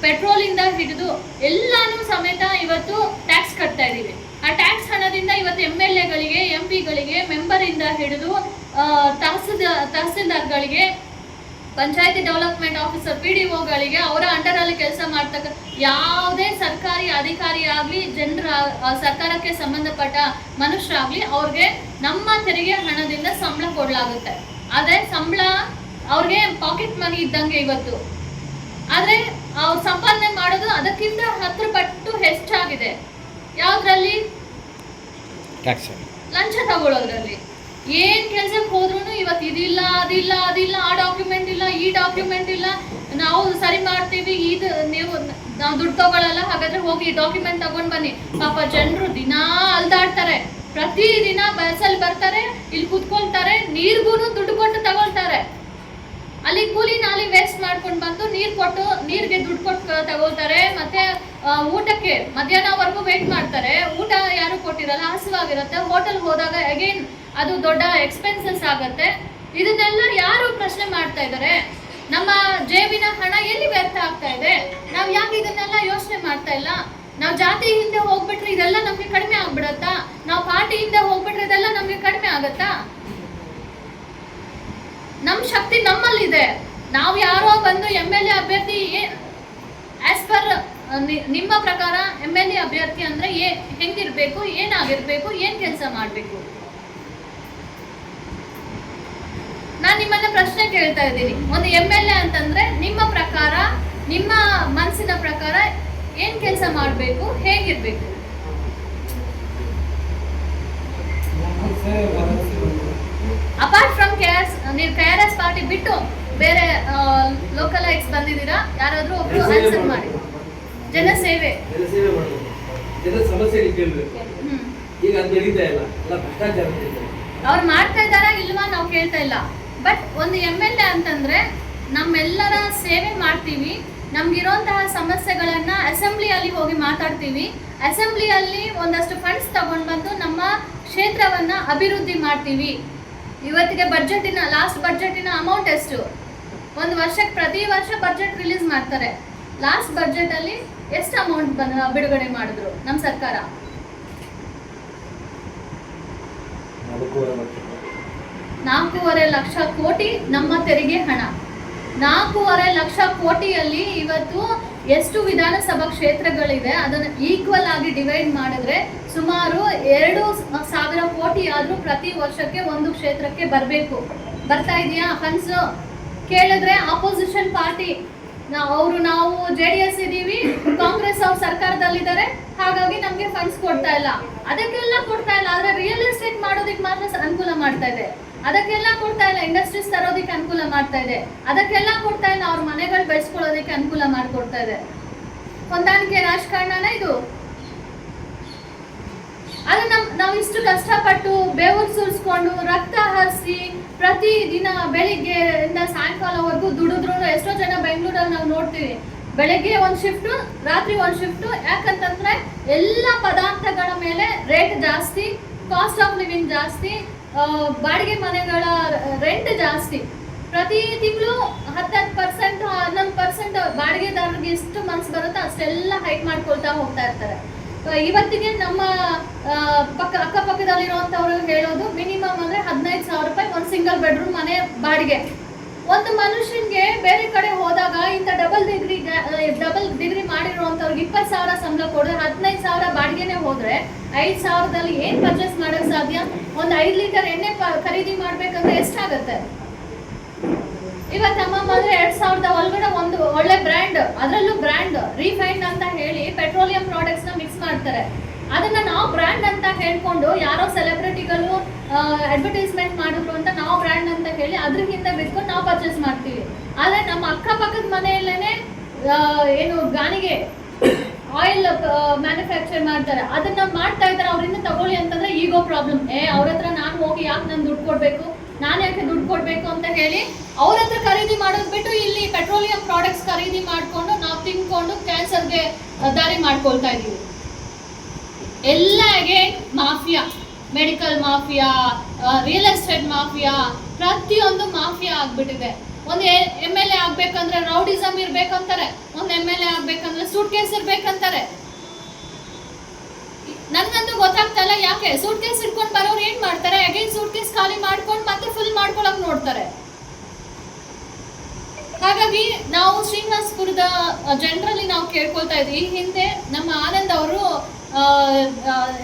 Speaker 2: ಪೆಟ್ರೋಲಿಂದ ಹಿಡಿದು ಎಲ್ಲಾನು ಸಮೇತ ಇವತ್ತು ಟ್ಯಾಕ್ಸ್ ಕಟ್ತಾ ಇದೀವಿ. ಆ ಟ್ಯಾಕ್ಸ್ ಹಣದಿಂದ ಇವತ್ತು MLAಗಳಿಗೆ, MP ಗಳಿಗೆ, ಮೆಂಬರ್ ಇಂದ ಹಿಡಿದು ತಹಸೀಲ್ದಾರ್ಗಳಿಗೆ ಪಂಚಾಯತಿ ಡೆವಲಪ್ಮೆಂಟ್ ಆಫೀಸರ್ PDOಗಳಿಗೆ ಅವರ ಅಂಡರಲ್ಲಿ ಕೆಲಸ ಮಾಡ್ತಕ್ಕ ಯಾವುದೇ ಸರ್ಕಾರಿ ಅಧಿಕಾರಿ ಆಗಲಿ ಜನರ ಸರ್ಕಾರಕ್ಕೆ ಸಂಬಂಧಪಟ್ಟ ಮನುಷ್ಯರಾಗಲಿ ಅವ್ರಿಗೆ ನಮ್ಮ ತೆರಿಗೆ ಹಣದಿಂದ ಸಂಬಳ ಕೊಡಲಾಗುತ್ತೆ. ಆದರೆ ಸಂಬಳ ಅವ್ರಿಗೆ ಪಾಕೆಟ್ ಮನಿ ಇದ್ದಂಗೆ ಇವತ್ತು. ಆದರೆ ಅವ್ರು ಸಂಪಾದನೆ ಮಾಡೋದು ಅದಕ್ಕಿಂತ 10 ಪಟ್ಟು ಹೆಚ್ಚಾಗಿದೆ. ಯಾವುದ್ರಲ್ಲಿ? ಲಂಚ ತಗೊಳ್ಳೋದ್ರಲ್ಲಿ. ಏನ್ ಕೆಲ್ಸಕ್ಕೆ ಹೋದ್ರು ಇವತ್ತು ಇದಿಲ್ಲ ಅದಿಲ್ಲ ಆ ಡಾಕ್ಯುಮೆಂಟ್ ಇಲ್ಲ ಈ ಡಾಕ್ಯುಮೆಂಟ್ ಇಲ್ಲ, ನಾವು ಸರಿ ಮಾಡ್ತೀವಿ, ನಾವು ದುಡ್ಡು ತಗೊಳ್ಳಲ್ಲ, ಹಾಗಾದ್ರೆ ಹೋಗಿ ಡಾಕ್ಯುಮೆಂಟ್ ತಗೊಂಡ್ ಬನ್ನಿ. ಪಾಪ ಜನರು ದಿನಾ ಅಲ್ದಾಡ್ತಾರೆ, ಪ್ರತಿ ದಿನ ಬಸ್ಸಲ್ಲಿ ಬರ್ತಾರೆ, ಇಲ್ಲಿ ಕುತ್ಕೊಳ್ತಾರೆ, ನೀರ್ಗೂ ದುಡ್ಡು ಕೊಟ್ಟು ತಗೊಳ್ತಾರೆ. ಅಲ್ಲಿ ಕೂಲಿ ನಾಲಿ ವೇಸ್ಟ್ ಮಾಡ್ಕೊಂಡು ಬಂದು ನೀರಿಗೆ ದುಡ್ಡು ಕೊಟ್ಟು ತಗೊಳ್ತಾರೆ. ಮತ್ತೆ ಊಟಕ್ಕೆ ಮಧ್ಯಾಹ್ನವರೆಗೂ ವೇಟ್ ಮಾಡ್ತಾರೆ, ಊಟ ಯಾರು ಕೊಟ್ಟಿರಲ್ಲ, ಹಸಿವಾಗಿರುತ್ತೆ. ಹೋಟೆಲ್ ಹೋದಾಗ ಅಗೇನ್ ಅದು ದೊಡ್ಡ ಎಕ್ಸ್ಪೆನ್ಸಸ್ ಆಗುತ್ತೆ. ಇದನ್ನೆಲ್ಲ ಯಾರು ಪ್ರಶ್ನೆ ಮಾಡ್ತಾ ಇದ್ದಾರೆ? ನಮ್ಮ ಜೇಬಿನ ಹಣ ಎಲ್ಲಿ ವ್ಯರ್ಥ ಆಗ್ತಾ ಇದೆ? ನಾವು ಯಾಕೆ ಇದನ್ನೆಲ್ಲ ಯೋಚನೆ ಮಾಡ್ತಾ ಇಲ್ಲ? ನಾವು ಜಾತಿ ಹಿಂದೆ ಹೋಗ್ಬಿಟ್ರೆ ಇದೆಲ್ಲ ನಮ್ಗೆ ಕಡಿಮೆ ಆಗ್ಬಿಡತ್ತಾ? ನಾವು ಪಾರ್ಟಿ ಹಿಂದೆ ಹೋಗ್ಬಿಟ್ರೆ ಇದೆಲ್ಲ ನಮ್ಗೆ ಕಡಿಮೆ ಆಗತ್ತಾ? ನಮ್ಮ ಶಕ್ತಿ ನಮ್ಮಲ್ಲಿದೆ. ನಾವು ಯಾರೋ ಬಂದು MLA ಅಭ್ಯರ್ಥಿ ಆಸ್ ಪರ್ ನಿಮ್ಮ ಪ್ರಕಾರ MLA ಅಭ್ಯರ್ಥಿ ಅಂದ್ರೆ ಹೆಂಗಿರ್ಬೇಕು, ಏನಾಗಿರ್ಬೇಕು, ಏನ್ ಕೆಲಸ ಮಾಡ್ಬೇಕು? ನಾನು ನಿಮ್ಮನ್ನ ಪ್ರಶ್ನೆ ಕೇಳ್ತಾ ಇದ್ದೀನಿ. ಒಂದು MLA ಅಂತಂದ್ರೆ ನಿಮ್ಮ ಪ್ರಕಾರ, ನಿಮ್ಮ ಮನಸ್ಸಿನ ಪ್ರಕಾರ ಏನ್ ಕೆಲಸ ಮಾಡ್ಬೇಕು, ಹೇಗಿರ್ಬೇಕು? ಅಪಾರ್ಟ್ ಫ್ರಮ್ ನೀವು KRS ಪಾರ್ಟಿ ಬಿಟ್ಟು ಬೇರೆ ಲೋಕಲ್ ಆಗಿ ಬಂದಿದ್ದೀರಾ? ಯಾರಾದ್ರೂ ಒಬ್ರು ಆನ್ಸರ್ ಮಾಡಿ. ಜನಸೇವೆ ಅವ್ರು ಮಾಡ್ತಾ ಇದ್ದಾರಾ ಇಲ್ವಾ ನಾವು ಕೇಳ್ತಾ ಇಲ್ಲ. ಬಟ್ ಒಂದು MLA ಅಂತಂದ್ರೆ ನಮ್ಮೆಲ್ಲರ ಸೇವೆ ಮಾಡ್ತೀವಿ. ನಮ್ಗಿರೋಂತಹ ಸಮಸ್ಯೆಗಳನ್ನ ಅಸೆಂಬ್ಲಿಯಲ್ಲಿ ಹೋಗಿ ಮಾತಾಡ್ತೀವಿ. ಅಸೆಂಬ್ಲಿಯಲ್ಲಿ ಒಂದಷ್ಟು ಫಂಡ್ಸ್ ತಗೊಂಡು ಬಂದು ನಮ್ಮ ಕ್ಷೇತ್ರವನ್ನ ಅಭಿವೃದ್ಧಿ ಮಾಡ್ತೀವಿ. ಇವತ್ತಿಗೆ ಲಾಸ್ಟ್ ಬಜೆಟಿನ ಅಮೌಂಟ್ ಎಷ್ಟು? ಒಂದು ವರ್ಷಕ್ಕೆ ಪ್ರತಿ ವರ್ಷ ಬಜೆಟ್ ರಿಲೀಸ್ ಮಾಡ್ತಾರೆ. ಲಾಸ್ಟ್ ಬಜೆಟ್ ಅಲ್ಲಿ ಎಷ್ಟು ಅಮೌಂಟ್ ಬಿಡುಗಡೆ ಮಾಡಿದ್ರು ನಮ್ಮ ಸರ್ಕಾರ? 4.5 ಲಕ್ಷ ಕೋಟಿ ನಮ್ಮ ತೆರಿಗೆ ಹಣ. 4.5 ಲಕ್ಷ ಕೋಟಿಯಲ್ಲಿ ಇವತ್ತು ಎಷ್ಟು ವಿಧಾನಸಭಾ ಕ್ಷೇತ್ರಗಳಿದೆ ಅದನ್ನು ಈಕ್ವಲ್ ಆಗಿ ಡಿವೈಡ್ ಮಾಡಿದ್ರೆ ಸುಮಾರು 2,000 ಕೋಟಿ ಆದ್ರೂ ಪ್ರತಿ ವರ್ಷಕ್ಕೆ ಒಂದು ಕ್ಷೇತ್ರಕ್ಕೆ ಬರಬೇಕು. ಬರ್ತಾ ಇದೆಯಾ ಫಂಡ್ಸ್? ಕೇಳಿದ್ರೆ ಆಪೋಸಿಷನ್ ಪಾರ್ಟಿ ನಾವು JDS ಇದ್ದೀವಿ, ಕಾಂಗ್ರೆಸ್ ಅವ್ರು ಸರ್ಕಾರದಲ್ಲಿದ್ದಾರೆ, ಹಾಗಾಗಿ ನಮ್ಗೆ ಫಂಡ್ಸ್ ಕೊಡ್ತಾ ಇಲ್ಲ. ಅದಕ್ಕೆಲ್ಲ ಕೊಡ್ತಾ ಇಲ್ಲ. ಆದ್ರೆ ರಿಯಲ್ ಎಸ್ಟೇಟ್ ಮಾಡೋದಕ್ಕೆ ಮಾತ್ರ ಅನುಕೂಲ ಮಾಡ್ತಾ ಇದೆ. ಅದಕ್ಕೆಲ್ಲ ಕೊಡ್ತಾ ಇಲ್ಲ. ಇಂಡಸ್ಟ್ರೀಸ್ ತರೋದಕ್ಕೆ ಅನುಕೂಲ ಮಾಡ್ತಾ ಇದೆ. ಅದಕ್ಕೆಲ್ಲ ಕೊಡ್ತಾ ಇಲ್ಲ. ಅವ್ರ ಮನೆಗಳು ಬೆಳೆಸ್ಕೊಳ್ಳೋದಕ್ಕೆ ಅನುಕೂಲ ಮಾಡಿಕೊಡ್ತಾ ಇದೆ. ಹೊಂದಾಣಿಕೆ ರಾಜಕಾರಣನ ಇದು? ಅದು ನಾವು ಇಷ್ಟು ಕಷ್ಟಪಟ್ಟು ಬೆವರು ಸುರಿಸ್ಕೊಂಡು ರಕ್ತ ಹರಿಸಿ ಪ್ರತಿ ದಿನ ಬೆಳಿಗ್ಗೆಯಿಂದ ಸಾಯಂಕಾಲವರೆಗೂ ದುಡಿದ್ರು. ಎಷ್ಟೋ ಜನ ಬೆಂಗಳೂರಲ್ಲಿ ನಾವು ನೋಡ್ತೀವಿ, ಬೆಳಗ್ಗೆ ಒಂದು ಶಿಫ್ಟು, ರಾತ್ರಿ ಒಂದು ಶಿಫ್ಟು. ಯಾಕಂತಂದ್ರೆ ಎಲ್ಲ ಪದಾರ್ಥಗಳ ಮೇಲೆ ರೇಟ್ ಜಾಸ್ತಿ, ಕಾಸ್ಟ್ ಆಫ್ ಲಿವಿಂಗ್ ಜಾಸ್ತಿ, ಬಾಡಿಗೆ ಮನೆಗಳ ರೆಂಟ್ ಜಾಸ್ತಿ. ಪ್ರತಿ ತಿಂಗಳು 10% 11% ಬಾಡಿಗೆದಾರರಿಗೆ ಎಷ್ಟು ಮನ್ಸು ಬರುತ್ತೋ ಅಷ್ಟೆಲ್ಲ ಹೈಕ್ ಮಾಡ್ಕೊಳ್ತಾ ಹೋಗ್ತಾ ಇರ್ತಾರೆ. ಇವತ್ತಿಗೆ ನಮ್ಮ ಅಕ್ಕಪಕ್ಕದಲ್ಲಿರುವಂಥವ್ರು ಹೇಳೋದು ಮಿನಿಮಮ್ ಅಂದರೆ 15,000 ರೂಪಾಯಿ ಒಂದು ಸಿಂಗಲ್ ಬೆಡ್ರೂಮ್ ಮನೆ ಬಾಡಿಗೆ. ಒಂದು ಮನುಷ್ಯನಿಗೆ ಬೇರೆ ಕಡೆ ಹೋದಾಗ ಇಂಥ ಡಬಲ್ ಡಿಗ್ರಿ ಮಾಡಿರುವಂಥವ್ರಿಗೆ 20,000 ಸಂಬಳ ಕೊಡಿದ್ರೆ 15,000 ಬಾಡಿಗೆನೇ ಹೋದರೆ 5,000ದಲ್ಲಿ ಏನು ಪರ್ಚೇಸ್ ಮಾಡೋಕ್ಕೆ ಸಾಧ್ಯ? ಒಂದು 5 ಲೀಟರ್ ಎಣ್ಣೆ ಖರೀದಿ ಮಾಡ್ಬೇಕಂದ್ರೆ ಎಷ್ಟಾಗುತ್ತೆ? ಇವತ್ತು ಅಮ್ಮಮ್ಮ ಅಂದ್ರೆ 2,000 ಒಳಗಡೆ ಒಂದು ಒಳ್ಳೆ ಬ್ರ್ಯಾಂಡ್, ಅದರಲ್ಲೂ ಬ್ರ್ಯಾಂಡ್ ರಿಫೈನ್ಡ್ ಅಂತ ಹೇಳಿ ಪೆಟ್ರೋಲಿಯಂ ಪ್ರಾಡಕ್ಟ್ಸ್ ನ ಮಿಕ್ಸ್ ಮಾಡ್ತಾರೆ. ಅದನ್ನ ನಾವು ಬ್ರ್ಯಾಂಡ್ ಅಂತ ಹೇಳ್ಕೊಂಡು ಯಾರೋ ಸೆಲೆಬ್ರಿಟಿಗಳು ಅಡ್ವರ್ಟೈಸ್ಮೆಂಟ್ ಮಾಡಿದ್ರು ಅಂತ ನಾವು ಬ್ರ್ಯಾಂಡ್ ಅಂತ ಹೇಳಿ ಅದ್ರ ಹಿಂದೆ ಬಿಟ್ಕೊಂಡು ನಾವು ಪರ್ಚೇಸ್ ಮಾಡ್ತೀವಿ. ಆದ್ರೆ ನಮ್ಮ ಅಕ್ಕಪಕ್ಕದ ಮನೆಯಲ್ಲೇನೆ ಏನು ಗಾಣಿಗೆ ಆಯಿಲ್ ಮ್ಯಾನುಫ್ಯಾಕ್ಚರ್ ಮಾಡ್ತಾರೆ, ಅದನ್ನ ಮಾಡ್ತಾ ಇದ್ದಾರೆ. ಅವರಿಂದ ತಗೊಳ್ಳಿ ಅಂತಂದ್ರೆ ಈಗೋ ಪ್ರಾಬ್ಲಮ್. ಅವ್ರ ಹತ್ರ ನಾನು ಹೋಗಿ ಯಾಕೆ ನಾನು ದುಡ್ಡು ಕೊಡ್ಬೇಕು, ನಾನು ಯಾಕೆ ದುಡ್ಡು ಕೊಡ್ಬೇಕು ಅಂತ ಹೇಳಿ ಅವ್ರ ಹತ್ರ ಖರೀದಿ ಮಾಡೋದು ಬಿಟ್ಟು ಇಲ್ಲಿ ಪೆಟ್ರೋಲಿಯಂ ಪ್ರಾಡಕ್ಟ್ಸ್ ಖರೀದಿ ಮಾಡ್ಕೊಂಡು ನಾವು ತಿನ್ಕೊಂಡು ಕ್ಯಾನ್ಸರ್ಗೆ ದಾರಿ ಮಾಡ್ಕೊಳ್ತಾ ಇದೀವಿ. ಎಲ್ಲ again mafia, medical mafia, real estate mafia, ಪ್ರತಿಯೊಂದು ಮಾಫಿಯಾ ಆಗ್ಬಿಟ್ಟಿದೆ. ಒಂದು MLA ಆಗ್ಬೇಕಂದ್ರೆ ರೌಡಿಸಮ್ ಇರ್ಬೇಕಂತಾರೆ, ಒಂದು MLA ಆಗ್ಬೇಕಂದ್ರೆ ಸೂಟ್ ಕೇಸ್ ಇರ್ಬೇಕಂತಾರೆ. ನನ್ಗಂತೂ ಗೊತ್ತಾಗ್ತಾ ಇಲ್ಲ ಯಾಕೆ ಸೂಟ್ ಕೇಸ್ ಇಟ್ಕೊಂಡು ಬರೋರು ಏನ್ ಮಾಡ್ತಾರೆ, ಅಗೇನ್ ಸೂಟ್ ಕೇಸ್ ಖಾಲಿ ಮಾಡ್ಕೊಂಡು ಮತ್ತೆ ಫುಲ್ ಮಾಡ್ಕೊಳಕ್ ನೋಡ್ತಾರೆ. ನಾವು ಶ್ರೀನಿವಾಸಪುರದ ಜನರಲ್ಲಿ ನಾವು ಕೇಳ್ಕೊಳ್ತಾ ಇದ್ವಿ. ಈ ಹಿಂದೆ ನಮ್ಮ ಆನಂದ್ ಅವರು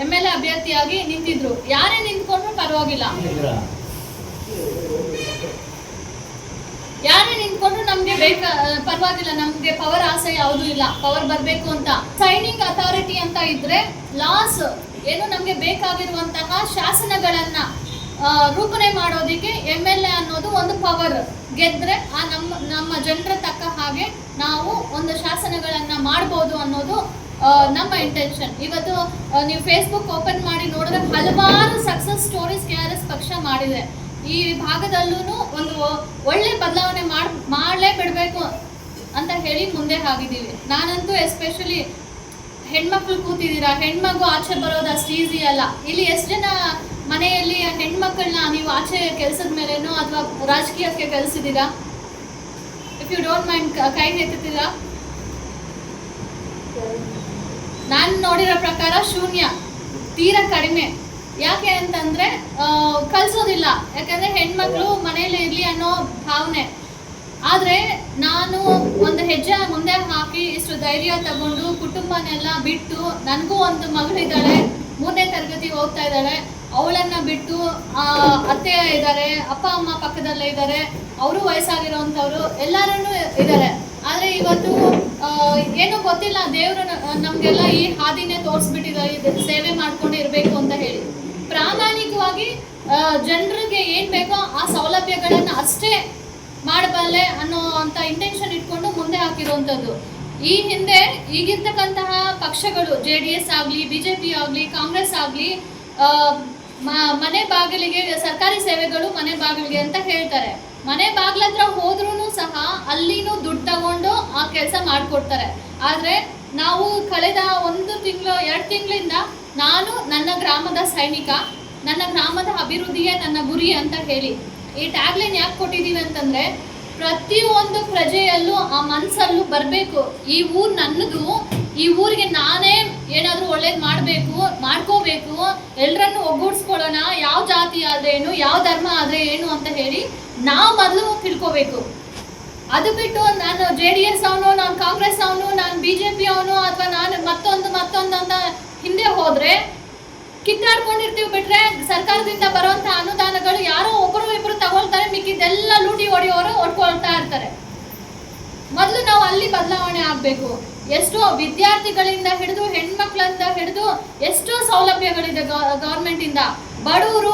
Speaker 2: MLA ಅಭ್ಯರ್ಥಿಯಾಗಿ ನಿಂತಿದ್ರು. ಯಾರೇ ನಿಂತ್ಕೊಂಡ್ರು ಪರವಾಗಿಲ್ಲ, ಯಾರೇ ನಿಂತ್ಕೊಂಡ್ರು ನಮ್ಗೆ ಪರವಾಗಿಲ್ಲ, ನಮ್ಗೆ ಪವರ್ ಆಸೆ ಯಾವುದೂ ಇಲ್ಲ, ಪವರ್ ಬರಬೇಕು ಅಂತ. ಸೈನಿಂಗ್ ಅಥಾರಿಟಿ ಅಂತ ಇದ್ರೆ ಲಾಸ್ ಏನು ನಮ್ಗೆ ಬೇಕಾಗಿರುವಂತಹ ಶಾಸನಗಳನ್ನ ರೂಪಣೆ ಮಾಡೋದಿಕ್ಕೆ MLA ಅನ್ನೋದು ಒಂದು ಪವರ್. ಗೆದ್ರೆ ಆ ನಮ್ಮ ಜನರ ತಕ್ಕ ಹಾಗೆ ನಾವು ಒಂದು ಶಾಸನಗಳನ್ನ ಮಾಡ್ಬೋದು ಅನ್ನೋದು ನಮ್ಮ ಇಂಟೆನ್ಷನ್. ಇವತ್ತು ನೀವು ಫೇಸ್ಬುಕ್ ಓಪನ್ ಮಾಡಿ ನೋಡಿದ್ರೆ ಹಲವಾರು ಸಕ್ಸಸ್ ಸ್ಟೋರೀಸ್ KRS ಪಕ್ಷ ಮಾಡಿದೆ. ಈ ಭಾಗದಲ್ಲೂ ಒಂದು ಒಳ್ಳೆ ಬದಲಾವಣೆ ಮಾಡಲೇ ಬಿಡಬೇಕು ಅಂತ ಹೇಳಿ ಮುಂದೆ ಆಗಿದ್ದೀವಿ. ನಾನಂತೂ ಎಸ್ಪೆಷಲಿ ಹೆಣ್ಮಕ್ಳು ಕೂತಿದ್ದೀರಾ, ಹೆಣ್ಮಗು ಆಚೆ ಬರೋದು ಅಷ್ಟು ಈಸಿ ಅಲ್ಲ. ಇಲ್ಲಿ ಎಷ್ಟು ಜನ ಮನೆಯಲ್ಲಿ ಹೆಣ್ಮಕ್ಳನ್ನ ನೀವು ಆಚೆ ಕೆಲಸದ ಮೇಲೇನೋ ಅಥವಾ ರಾಜಕೀಯಕ್ಕೆ ಕಲಿಸಿದ್ದೀರಾ? ಇಫ್ ಯು ಡೋಂಟ್ ಮೈಂಡ್ ಕೈ ಎತ್ತುತ್ತೀರಾ? ನಾನು ನೋಡಿರೋ ಪ್ರಕಾರ ಶೂನ್ಯ, ತೀರಾ ಕಡಿಮೆ. ಯಾಕೆ ಅಂತಂದ್ರೆ ಕಲಿಸೋದಿಲ್ಲ, ಯಾಕಂದ್ರೆ ಹೆಣ್ಮಕ್ಳು ಮನೆಯಲ್ಲಿ ಇರ್ಲಿ ಅನ್ನೋ ಭಾವನೆ. ಆದ್ರೆ ನಾನು ಒಂದು ಹೆಜ್ಜೆ ಮುಂದೆ ಹಾಕಿ ಇಷ್ಟು ಧೈರ್ಯ ತಗೊಂಡು ಕುಟುಂಬನೆಲ್ಲ ಬಿಟ್ಟು, ನನಗೂ ಒಂದು ಮಗಳಿದ್ದಾಳೆ, 3ನೇ ತರಗತಿ ಓದ್ತಾ ಇದ್ದಾಳೆ, ಅವಳನ್ನ ಬಿಟ್ಟು ಅತ್ತೆ ಇದ್ದಾರೆ, ಅಪ್ಪ ಅಮ್ಮ ಪಕ್ಕದಲ್ಲೇ ಇದ್ದಾರೆ, ಅವರು ವಯಸ್ಸಾಗಿರೋವಂಥವ್ರು ಎಲ್ಲರೂ ಇದ್ದಾರೆ. ಆದರೆ ಇವತ್ತು ಏನೂ ಗೊತ್ತಿಲ್ಲ, ದೇವರು ನಮಗೆಲ್ಲ ಈ ಹಾದಿನೇ ತೋರಿಸ್ಬಿಟ್ಟಿದ್ದಾರೆ, ಸೇವೆ ಮಾಡ್ಕೊಂಡು ಇರಬೇಕು ಅಂತ ಹೇಳಿ. ಪ್ರಾಮಾಣಿಕವಾಗಿ ಜನರಿಗೆ ಏನು ಬೇಕೋ ಆ ಸೌಲಭ್ಯಗಳನ್ನು ಅಷ್ಟೇ ಮಾಡಬಲ್ಲೆ ಅನ್ನೋ ಅಂತ ಇಂಟೆನ್ಷನ್ ಇಟ್ಕೊಂಡು ಮುಂದೆ ಹಾಕಿರುವಂಥದ್ದು. ಈ ಹಿಂದೆ ಈಗಿರ್ತಕ್ಕಂತಹ ಪಕ್ಷಗಳು JDS ಆಗಲಿ, BJP ಆಗಲಿ, ಕಾಂಗ್ರೆಸ್ ಆಗಲಿ ಮನೆ ಬಾಗಿಲಿಗೆ ಸರ್ಕಾರಿ ಸೇವೆಗಳು ಮನೆ ಬಾಗಿಲಿಗೆ ಅಂತ ಹೇಳ್ತಾರೆ. ಮನೆ ಬಾಗಿಲ ಹತ್ರ ಹೋದ್ರೂ ಸಹ ಅಲ್ಲಿನೂ ದುಡ್ಡು ತಗೊಂಡು ಆ ಕೆಲಸ ಮಾಡಿಕೊಡ್ತಾರೆ. ಆದರೆ ನಾವು ಕಳೆದ 1 ತಿಂಗಳು 2 ತಿಂಗಳಿಂದ ನಾನು ನನ್ನ ಗ್ರಾಮದ ಸೈನಿಕ, ನನ್ನ ಗ್ರಾಮದ ಅಭಿವೃದ್ಧಿಯೇ ನನ್ನ ಗುರಿ ಅಂತ ಹೇಳಿ ಈ ಟ್ಯಾಗ್ಲೈನ್ ಯಾಕೆ ಕೊಟ್ಟಿದ್ದೀವಿ ಅಂತಂದರೆ, ಪ್ರತಿಯೊಂದು ಪ್ರಜೆಯಲ್ಲೂ ಆ ಮನಸ್ಸಲ್ಲೂ ಬರಬೇಕು, ಈ ಊರು ನನ್ನದು, ಈ ಊರಿಗೆ ನಾನೇ ಏನಾದರೂ ಒಳ್ಳೇದು ಮಾಡ್ಕೋಬೇಕು, ಎಲ್ಲರನ್ನು ಒಗ್ಗೂಡಿಸ್ಕೊಳ್ಳೋಣ, ಯಾವ ಜಾತಿ ಆದರೆ ಏನು, ಯಾವ ಧರ್ಮ ಆದರೆ ಏನು ಅಂತ ಹೇಳಿ ನಾವು ಮೊದಲು ತಿಳ್ಕೋಬೇಕು. ಅದು ಬಿಟ್ಟು ನಾನು JDS ಅವನು, ನಾನು ಕಾಂಗ್ರೆಸ್ ಅವನು, ನಾನು BJP ಅವನು ಅಥವಾ ನಾನು ಮತ್ತೊಂದು ಅಂತ ಹಿಂದೆ ಹೋದರೆ ಕಿತ್ತಾಡ್ಕೊಂಡಿರ್ತೀವಿ. ಬಿಟ್ರೆ ಸರ್ಕಾರದಿಂದ ಬರುವಂಥ ಅನುದಾನಗಳು ಯಾರೋ ಒಬ್ಬರು ಇಬ್ಬರು ತಗೊಳ್ತಾರೆ, ಮಿಕ್ಕಿದ್ದೆಲ್ಲ ಲೂಟಿ ಹೊಡೆಯೋರು ಹೊಡ್ಕೊಳ್ತಾ ಇರ್ತಾರೆ. ಮೊದಲು ನಾವು ಅಲ್ಲಿ ಬದಲಾವಣೆ ಆಗಬೇಕು. ಎಷ್ಟೋ ವಿದ್ಯಾರ್ಥಿಗಳಿಂದ ಹಿಡಿದು ಹೆಣ್ಮಕ್ಳಿಂದ ಹಿಡಿದು ಎಷ್ಟೋ ಸೌಲಭ್ಯಗಳಿದೆ ಗೌರ್ಮೆಂಟಿಂದ. ಬಡವರು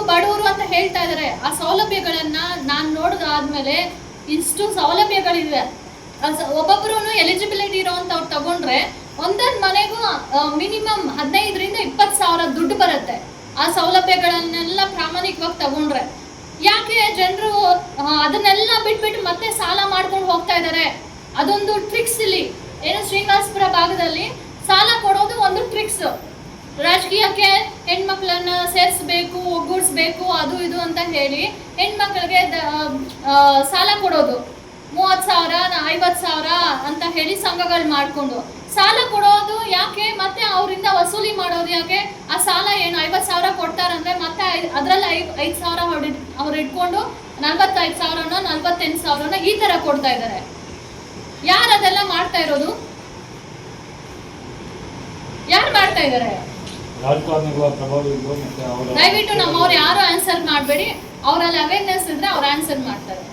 Speaker 2: ಅಂತ ಹೇಳ್ತಾ ಇದ್ದಾರೆ. ಆ ಸೌಲಭ್ಯಗಳನ್ನು ನಾನು ನೋಡಿದಾದ್ಮೇಲೆ ಇಷ್ಟು ಸೌಲಭ್ಯಗಳಿವೆ. ಒಬ್ಬೊಬ್ಬರು ಎಲಿಜಿಬಿಲಿಟಿ ಇರೋವಂಥವ್ರು ತಗೊಂಡ್ರೆ ಒಂದೊಂದು ಮನೆಗೂ ಮಿನಿಮಮ್ 15,000 ರಿಂದ 20,000 ದುಡ್ಡು ಬರುತ್ತೆ. ಆ ಸೌಲಭ್ಯಗಳನ್ನೆಲ್ಲ ಪ್ರಾಮಾಣಿಕವಾಗಿ ತಗೊಂಡ್ರೆ. ಯಾಕೆ ಜನರು ಅದನ್ನೆಲ್ಲ ಬಿಟ್ಬಿಟ್ಟು ಮತ್ತೆ ಸಾಲ ಮಾಡ್ಕೊಂಡು ಹೋಗ್ತಾ ಇದ್ದಾರೆ? ಅದೊಂದು ಟ್ರಿಕ್ಸ್. ಇಲ್ಲಿ ಏನು ಶ್ರೀನಿವಾಸಪುರ ಭಾಗದಲ್ಲಿ ಸಾಲ ಕೊಡೋದು ಒಂದು ಟ್ರಿಕ್ಸ್. ರಾಜಕೀಯಕ್ಕೆ ಹೆಣ್ಮಕ್ಳನ್ನ ಸೇರಿಸ್ಬೇಕು, ಒಗ್ಗೂಡಿಸ್ಬೇಕು, ಅದು ಇದು ಅಂತ ಹೇಳಿ ಹೆಣ್ಮಕ್ಳಿಗೆ ಸಾಲ ಕೊಡೋದು 30,000 50,000 ಅಂತ ಹೇಳಿ ಸಂಘಗಳು ಮಾಡಿಕೊಂಡು ಸಾಲ ಕೊಡೋದು. ಯಾಕೆ? ಮತ್ತೆ ಅವರಿಂದ ವಸೂಲಿ ಮಾಡೋದು ಯಾಕೆ? ಆ ಸಾಲ ಏನು 50,000 ಕೊಡ್ತಾರಂದ್ರೆ ಮತ್ತೆ ಅದರಲ್ಲಿ 5,000 ಅವ್ರು ಇಟ್ಕೊಂಡು 45,000 48,000 ಈ ಥರ ಕೊಡ್ತಾ ಇದ್ದಾರೆ. ಯಾರು ಅದೆಲ್ಲ ಮಾಡ್ತಾ ಇರೋದು? ಯಾರು ಮಾಡ್ತಾ ಇದ್ದಾರೆ? ದಯವಿಟ್ಟು ನಮ್ಮವ್ರು ಯಾರು ಆನ್ಸರ್ ಮಾಡಬೇಡಿ. ಅವರಲ್ಲಿ ಅವೇರ್ನೆಸ್ ಇದ್ರೆ ಅವ್ರು ಆನ್ಸರ್ ಮಾಡ್ತಾರೆ.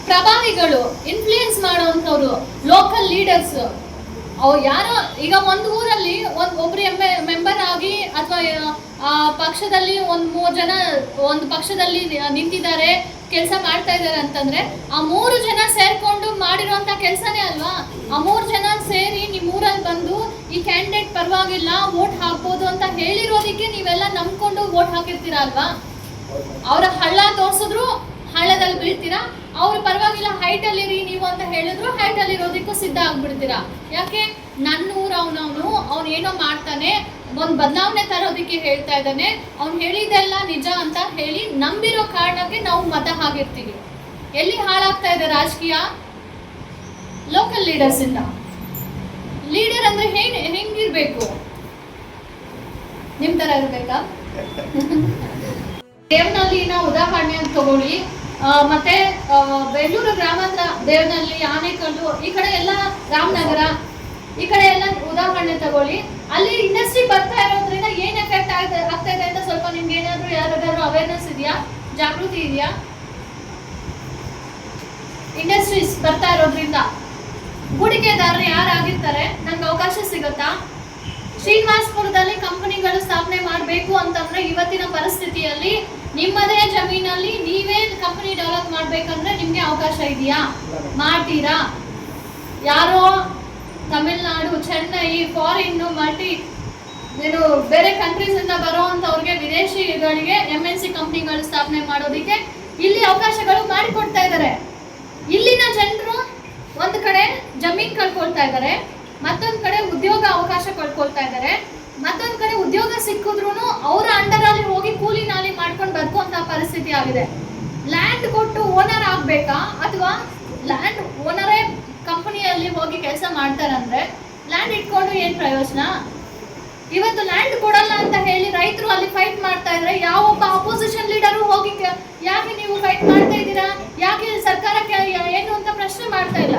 Speaker 2: ಪ್ರಭಾವಿಗಳು, ಇನ್ಫ್ಲೂಯೆನ್ಸ್ ಮಾಡುವಂಥವ್ರು, ಲೋಕಲ್ ಲೀಡರ್ಸ್, ಅವ್ರು ಯಾರೋ ಈಗ ಒಂದು ಊರಲ್ಲಿ ಒಬ್ರು ಮೆಂಬರ್ ಆಗಿ ಅಥವಾ ಪಕ್ಷದಲ್ಲಿ 3 ಜನ ಒಂದು ಪಕ್ಷದಲ್ಲಿ ನಿಂತಿದ್ದಾರೆ, ಕೆಲಸ ಮಾಡ್ತಾ ಇದ್ದಾರೆ ಅಂತಂದ್ರೆ ಆ 3 ಜನ ಸೇರ್ಕೊಂಡು ಮಾಡಿರುವಂತ ಕೆಲಸನೇ ಅಲ್ವಾ? ಆ 3 ಜನ ಸೇರಿ ನಿಮ್ಮ ಊರಲ್ಲಿ ಬಂದು ಈ ಕ್ಯಾಂಡಿಡೇಟ್ ಪರವಾಗಿಲ್ಲ, ವೋಟ್ ಹಾಕ್ಬೋದು ಅಂತ ಹೇಳಿರೋದಕ್ಕೆ ನೀವೆಲ್ಲ ನಂಬ್ಕೊಂಡು ವೋಟ್ ಹಾಕಿರ್ತೀರಾ ಅಲ್ವಾ? ಅವರ ಹಳ್ಳ ತೋರಿಸಿದ್ರು ಹಳ್ಳದಲ್ಲಿ ಬೀಳ್ತೀರಾ, ಅವ್ರು ಪರವಾಗಿಲ್ಲ ಹೈಟಲ್ಲಿರಿ ನೀವು ಅಂತ ಹೇಳಿದ್ರು ಹೈಟಲ್ಲಿರೋದಕ್ಕೂ ಸಿದ್ಧ ಆಗ್ಬಿಡ್ತೀರಾ. ಯಾಕೆ? ನನ್ನ ಊರು ಅವ್ನು ಏನೋ ಮಾಡ್ತಾನೆ, ಒಂದು ಬದಲಾವಣೆ ತರೋದಕ್ಕೆ ಹೇಳ್ತಾ ಇದ್ದಾನೆ, ಅವ್ನು ಹೇಳಿದೆಲ್ಲ ನಿಜ ಅಂತ ಹೇಳಿ ನಂಬಿರೋ ಕಾರಣಕ್ಕೆ ನಾವು ಮತ ಹಾಕಿರ್ತೀವಿ. ಎಲ್ಲಿ ಹಾಳಾಗ್ತಾ ಇದೆ ರಾಜಕೀಯ? ಲೋಕಲ್ ಲೀಡರ್ಸ್ ಇಂದ. ಲೀಡರ್ ಅಂದ್ರೆ ಹೆಂಗಿರ್ಬೇಕು? ನಿಮ್ ತರ ಇರ್ಬೇಕಾ? ದೇವನಹಳ್ಳಿನ ಉದಾಹರಣೆ ಅಂತ ತಗೊಳ್ಳಿ. ಮತ್ತೆ ಬೆಂಗಳೂರು ಗ್ರಾಮಾಂತರ, ದೇವನಹಳ್ಳಿ, ಆನೇಕಲ್ಲು, ಈ ಕಡೆ ಎಲ್ಲ ರಾಮನಗರ, ಈ ಕಡೆ ಎಲ್ಲ ಉದಾಹರಣೆ ತಗೊಳ್ಳಿ. ಅಲ್ಲಿ ಇಂಡಸ್ಟ್ರಿ ಬರ್ತಾ ಇರೋದ್ರಿಂದ ಏನ್ ಎಫೆಕ್ಟ್ ಆಗ್ತಾ ಇದೆ ಅಂತ ಸ್ವಲ್ಪ ನಿಮ್ಗೆ ಏನಾದ್ರು ಯಾರಿಗಾದ್ರು ಅವೇರ್ನೆಸ್ ಇದೆಯಾ, ಜಾಗೃತಿ ಇದೆಯಾ? ಇಂಡಸ್ಟ್ರೀಸ್ ಬರ್ತಾ ಇರೋದ್ರಿಂದ ಹೂಡಿಕೆದಾರರು ಯಾರಾಗಿರ್ತಾರೆ, ನನ್ಗೆ ಅವಕಾಶ ಸಿಗುತ್ತಾ? ಶ್ರೀನಿವಾಸಪುರದಲ್ಲಿ ಕಂಪನಿಗಳು ಸ್ಥಾಪನೆ ಮಾಡಬೇಕು ಅಂತಂದ್ರೆ ಇವತ್ತಿನ ಪರಿಸ್ಥಿತಿಯಲ್ಲಿ ನಿಮ್ಮದೇ ಜಮೀನಲ್ಲಿ ನೀವೇ ಕಂಪನಿ ಡೆವಲಪ್ ಮಾಡ್ಬೇಕಂದ್ರೆ ನಿಮ್ಗೆ ಅವಕಾಶ ಇದೆಯಾ? ಮಾಡ್ತೀರಾ? ಯಾರೋ ತಮಿಳ್ನಾಡು, ಚೆನ್ನೈ, ಫಾರಿನ್, ಬೇರೆ ಕಂಟ್ರೀಸ್ ಇಂದ ಬರುವಂತವ್ರಿಗೆ, ವಿದೇಶಿಗಳಿಗೆ MNC ಕಂಪನಿಗಳು ಸ್ಥಾಪನೆ ಮಾಡೋದಕ್ಕೆ ಇಲ್ಲಿ ಅವಕಾಶಗಳು ಮಾಡಿಕೊಡ್ತಾ ಇದ್ದಾರೆ. ಇಲ್ಲಿನ ಜನರು ಒಂದು ಕಡೆ ಜಮೀನ್ ಕಳ್ಕೊಳ್ತಾ ಇದ್ದಾರೆ, ಮತ್ತೊಂದು ಕಡೆ ಉದ್ಯೋಗ ಅವಕಾಶ ಕಳ್ಕೊಳ್ತಾ ಇದ್ದಾರೆ, ಮತ್ತೊಂದು ಕಡೆ ಉದ್ಯೋಗ ಸಿಕ್ಕಿದ್ರು ಅವರ ಅಂಡರ್ ಅಲ್ಲಿ ಹೋಗಿ ಕೂಲಿ ನಾಲಿ ಮಾಡ್ಕೊಂಡು ಬದುಕುವಂತ ಪರಿಸ್ಥಿತಿ ಆಗಿದೆ. ಲ್ಯಾಂಡ್ ಕೊಟ್ಟು ಓನರ್ ಆಗ್ಬೇಕಾ, ಅಥವಾ ಲ್ಯಾಂಡ್ ಓನರೇ ಕಂಪನಿಯಲ್ಲಿ ಹೋಗಿ ಕೆಲಸ ಮಾಡ್ತಾರಂದ್ರೆ ಲ್ಯಾಂಡ್ ಇಟ್ಕೊಂಡು ಏನ್ ಪ್ರಯೋಜನ? ಇವತ್ತು ಲ್ಯಾಂಡ್ ಕೊಡಲ್ಲ ಅಂತ ಹೇಳಿ ರೈತರು ಅಲ್ಲಿ ಫೈಟ್ ಮಾಡ್ತಾ ಇದ್ರೆ ಯಾವೊಬ್ಬ ಅಪೋಸಿಷನ್ ಲೀಡರು ಹೋಗಿ ಯಾಕೆ ನೀವು ಫೈಟ್ ಮಾಡ್ತಾ ಇದ್ದೀರಾ, ಯಾಕೆ ಸರ್ಕಾರಕ್ಕೆ ಏನು ಅಂತ ಪ್ರಶ್ನೆ ಮಾಡ್ತಾ ಇಲ್ಲ.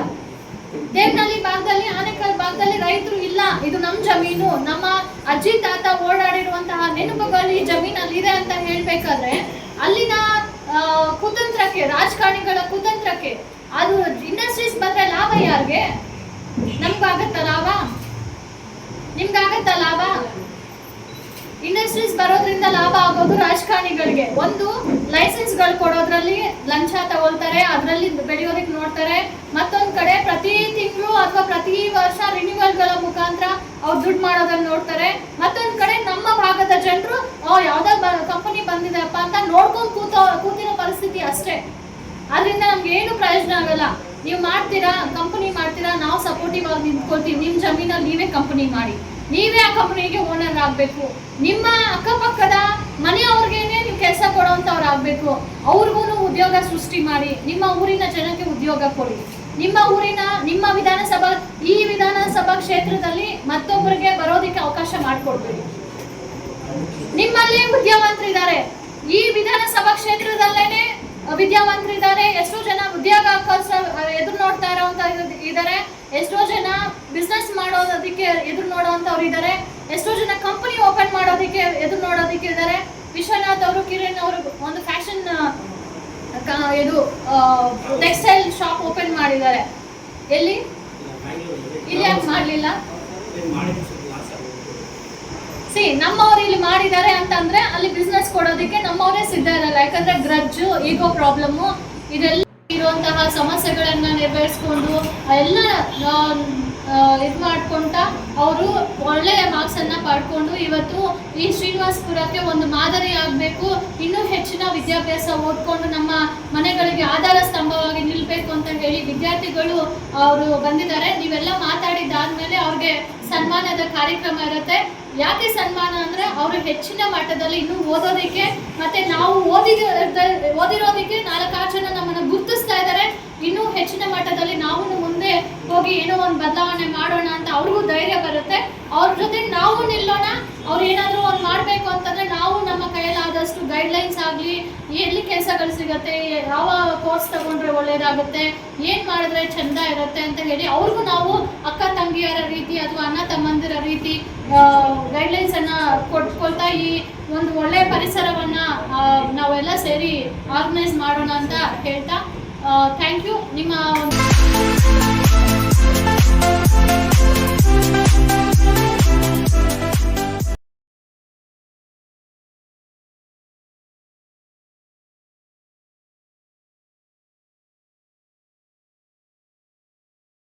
Speaker 2: ದೇವನಹಳ್ಳಿ ಭಾಗದಲ್ಲಿ, ಆನೇಕಲ್ ಭಾಗದಲ್ಲಿ ರೈತರು ಇಲ್ಲ, ಇದು ನಮ್ಮ ಜಮೀನು, ನಮ್ಮ ಅಜ್ಜಿ ತಾತ ಓಡಾಡಿರುವಂತಹ ನೆನಪುಗಳು ಈ ಜಮೀನಲ್ಲಿ ಇದೆ ಅಂತ ಹೇಳ್ಬೇಕಾದ್ರೆ ಅಲ್ಲಿನ ಕುತಂತ್ರಕ್ಕೆ, ರಾಜಕಾರಣಿಗಳ ಕುತಂತ್ರಕ್ಕೆ, ಅದು ಇಂಡಸ್ಟ್ರೀಸ್ ಬಂದ್ರೆ ಲಾಭ ಯಾರಿಗೆ? ನಮ್ಗಾಗತ್ತ ಲಾಭ? ನಿಮ್ಗಾಗತ್ತ ಲಾಭ? ಇಂಡಸ್ಟ್ರೀಸ್ ಬರೋದ್ರಿಂದ ಲಾಭ ಆಗೋದು ರಾಜಕಾರಣಿಗಳಿಗೆ. ಒಂದು ಲೈಸೆನ್ಸ್ಗಳು ಕೊಡೋದ್ರಲ್ಲಿ ಲಂಚ ತಗೊಳ್ತಾರೆ, ಅದರಲ್ಲಿ ಬೆಳೆಯೋದಕ್ಕೆ ನೋಡ್ತಾರೆ. ಮತ್ತೊಂದು ಕಡೆ ಪ್ರತಿ ತಿಂಗಳು ಅಥವಾ ಪ್ರತಿ ವರ್ಷ ರಿನ್ಯೂವಲ್ಗಳ ಮುಖಾಂತರ ಅವ್ರು ದುಡ್ಡು ಮಾಡೋದನ್ನ ನೋಡ್ತಾರೆ. ಮತ್ತೊಂದು ಕಡೆ ನಮ್ಮ ಭಾಗದ ಜನರು ಯಾವ್ದೋ ಕಂಪನಿ ಬಂದಿದೆಪ್ಪ ಅಂತ ನೋಡ್ಕೊಂಡು ಕೂತಿರೋ ಪರಿಸ್ಥಿತಿ ಅಷ್ಟೇ. ಅದರಿಂದ ನಮ್ಗೆ ಏನು ಪ್ರಯೋಜನ ಆಗಲ್ಲ. ನೀವು ಮಾಡ್ತೀರಾ, ಕಂಪನಿ ಮಾಡ್ತೀರಾ, ನಾವು ಸಪೋರ್ಟಿವ್ ಆಗಿ ನಿಂತ್ಕೊಳ್ತೀವಿ. ನಿಮ್ಮ ಜಮೀನಲ್ಲಿ ನೀವೇ ಕಂಪನಿ ಮಾಡಿ, ನೀವೇ ಆ ಕಂಪನಿಗೆ ಓನರ್ ಆಗಬೇಕು. ನಿಮ್ಮ ಅಕ್ಕಪಕ್ಕದ ಮನೆಯವ್ರಿಗೇನೆ ನೀವು ಕೆಲಸ ಕೊಡುವಂಥವ್ರು ಆಗಬೇಕು. ಅವ್ರಿಗೂ ಉದ್ಯೋಗ ಸೃಷ್ಟಿ ಮಾಡಿ, ನಿಮ್ಮ ಊರಿನ ಜನಕ್ಕೆ ಉದ್ಯೋಗ ಕೊಡಿ. ನಿಮ್ಮ ಊರಿನ, ನಿಮ್ಮ ಈ ವಿಧಾನಸಭಾ ಕ್ಷೇತ್ರದಲ್ಲಿ ಮತ್ತೊಬ್ಬರಿಗೆ ಬರೋದಕ್ಕೆ ಅವಕಾಶ ಮಾಡಿಕೊಡ್ಬೇಡಿ. ನಿಮ್ಮಲ್ಲಿ ವಿದ್ಯಾವಂತರಿದ್ದಾರೆ, ಈ ವಿಧಾನಸಭಾ ಕ್ಷೇತ್ರದಲ್ಲೇನೆ ವಿದ್ಯಾವಂತರಿದ್ದಾರೆ. ಎಷ್ಟೋ ಜನ ಉದ್ಯೋಗ ಎದುರು ನೋಡ್ತಾ ಇರೋಂತ ಇದ್ದಾರೆ, ಎಷ್ಟೋ ಜನ ಬಿಸ್ನೆಸ್ ಮಾಡೋದಕ್ಕೆ ಎದುರು ನೋಡೋಂಥವ್ರು ಇದ್ದಾರೆ, ಎಷ್ಟೋ ಜನ ಕಂಪನಿ ಓಪನ್ ಮಾಡೋದಕ್ಕೆ ಎದುರು ನೋಡೋದಕ್ಕೆ ಇದ್ದಾರೆ. ವಿಶ್ವನಾಥ್ ಅವರು, ಕಿರಣ್ ಅವರು ಒಂದು ಫ್ಯಾಷನ್ ಟೆಕ್ಸ್ಟೈಲ್ ಶಾಪ್ ಓಪನ್ ಮಾಡಿದ್ದಾರೆ. ಎಲ್ಲಿ? ಇಲ್ಲಿ ಯಾಕೆ ಮಾಡಲಿಲ್ಲ? ನಮ್ಮವ್ರು ಇಲ್ಲಿ ಮಾಡಿದ್ದಾರೆ ಅಂತಂದ್ರೆ ಅಲ್ಲಿ ಬಿಸ್ನೆಸ್ ಕೊಡೋದಕ್ಕೆ ನಮ್ಮವರೇ ಸಿದ್ಧ ಇರಲ್ಲ. ಯಾಕಂದ್ರೆ ಗ್ರಜ್ಜು, ಈಗೋ ಪ್ರಾಬ್ಲಮ್ಮು, ಇದೆಲ್ಲ ಇರುವಂತಹ ಸಮಸ್ಯೆಗಳನ್ನ ನಿರ್ವಹಿಸ್ಕೊಂಡು ಎಲ್ಲ ಇದು ಮಾಡ್ಕೊಂತ ಅವರು ಒಳ್ಳೆಯ ಮಾರ್ಕ್ಸ್ ಅನ್ನ ಪಡ್ಕೊಂಡು ಇವತ್ತು ಈ ಶ್ರೀನಿವಾಸಪುರಕ್ಕೆ ಒಂದು ಮಾದರಿ ಆಗಬೇಕು. ಇನ್ನೂ ಹೆಚ್ಚಿನ ವಿದ್ಯಾಭ್ಯಾಸ ಓದ್ಕೊಂಡು ನಮ್ಮ ಮನೆಗಳಿಗೆ ಆಧಾರ ಸ್ತಂಭವಾಗಿ ನಿಲ್ಬೇಕು ಅಂತ ಹೇಳಿ ವಿದ್ಯಾರ್ಥಿಗಳು ಅವರು ಬಂದಿದ್ದಾರೆ. ನೀವೆಲ್ಲ ಮಾತಾಡಿದ್ದಾದ್ಮೇಲೆ ಅವ್ರಿಗೆ ಸನ್ಮಾನದ ಕಾರ್ಯಕ್ರಮ ಇರುತ್ತೆ. ಯಾಕೆ ಸನ್ಮಾನ ಅಂದ್ರೆ ಅವರು ಹೆಚ್ಚಿನ ಮಟ್ಟದಲ್ಲಿ ಇನ್ನೂ ಓದೋದಕ್ಕೆ, ಮತ್ತೆ ನಾವು ಓದಿರೋದಕ್ಕೆ 4 ಜನ ನಮ್ಮನ್ನ ಗುರುತಿಸ್ತಾ ಇದ್ದಾರೆ. ಇನ್ನೂ ಹೆಚ್ಚಿನ ಮಟ್ಟದಲ್ಲಿ ನಾವು ಮುಂದೆ ಹೋಗಿ ಏನೋ ಒಂದು ಬದಲಾವಣೆ ಮಾಡೋಣ ಅಂತ ಅವ್ರಿಗೂ ಧೈರ್ಯ ಬರುತ್ತೆ. ಅವ್ರ ಜೊತೆ ನಾವು ನಿಲ್ಲೋಣ. ಅವ್ರು ಏನಾದರೂ ಒಂದು ಮಾಡಬೇಕು ಅಂತಂದ್ರೆ ನಾವು ನಮ್ಮ ಕೈಯಲ್ಲಾದಷ್ಟು ಗೈಡ್ಲೈನ್ಸ್ ಆಗಲಿ, ಎಲ್ಲಿ ಕೆಲಸಗಳು ಸಿಗುತ್ತೆ, ಯಾವ ಕೋರ್ಸ್ ತಗೊಂಡ್ರೆ ಒಳ್ಳೇದಾಗುತ್ತೆ, ಏನು ಮಾಡಿದ್ರೆ ಚೆಂದ ಇರುತ್ತೆ ಅಂತ ಹೇಳಿ ಅವ್ರಿಗೂ ನಾವು ಅಕ್ಕ ತಂಗಿಯರ ರೀತಿ ಅಥವಾ ಅಣ್ಣ ತಮ್ಮಂದಿರ ರೀತಿ ಗೈಡ್ಲೈನ್ಸ್ ಅನ್ನ ಕೊಟ್ಕೊಳ್ತಾ ಈ ಒಂದು ಒಳ್ಳೆಯ ಪರಿಸರವನ್ನ ನಾವೆಲ್ಲ ಸೇರಿ ಆರ್ಗನೈಸ್ ಮಾಡೋಣ ಅಂತ ಹೇಳ್ತಾ ಥ್ಯಾಂಕ್ ಯು. ನಿಮ್ಮ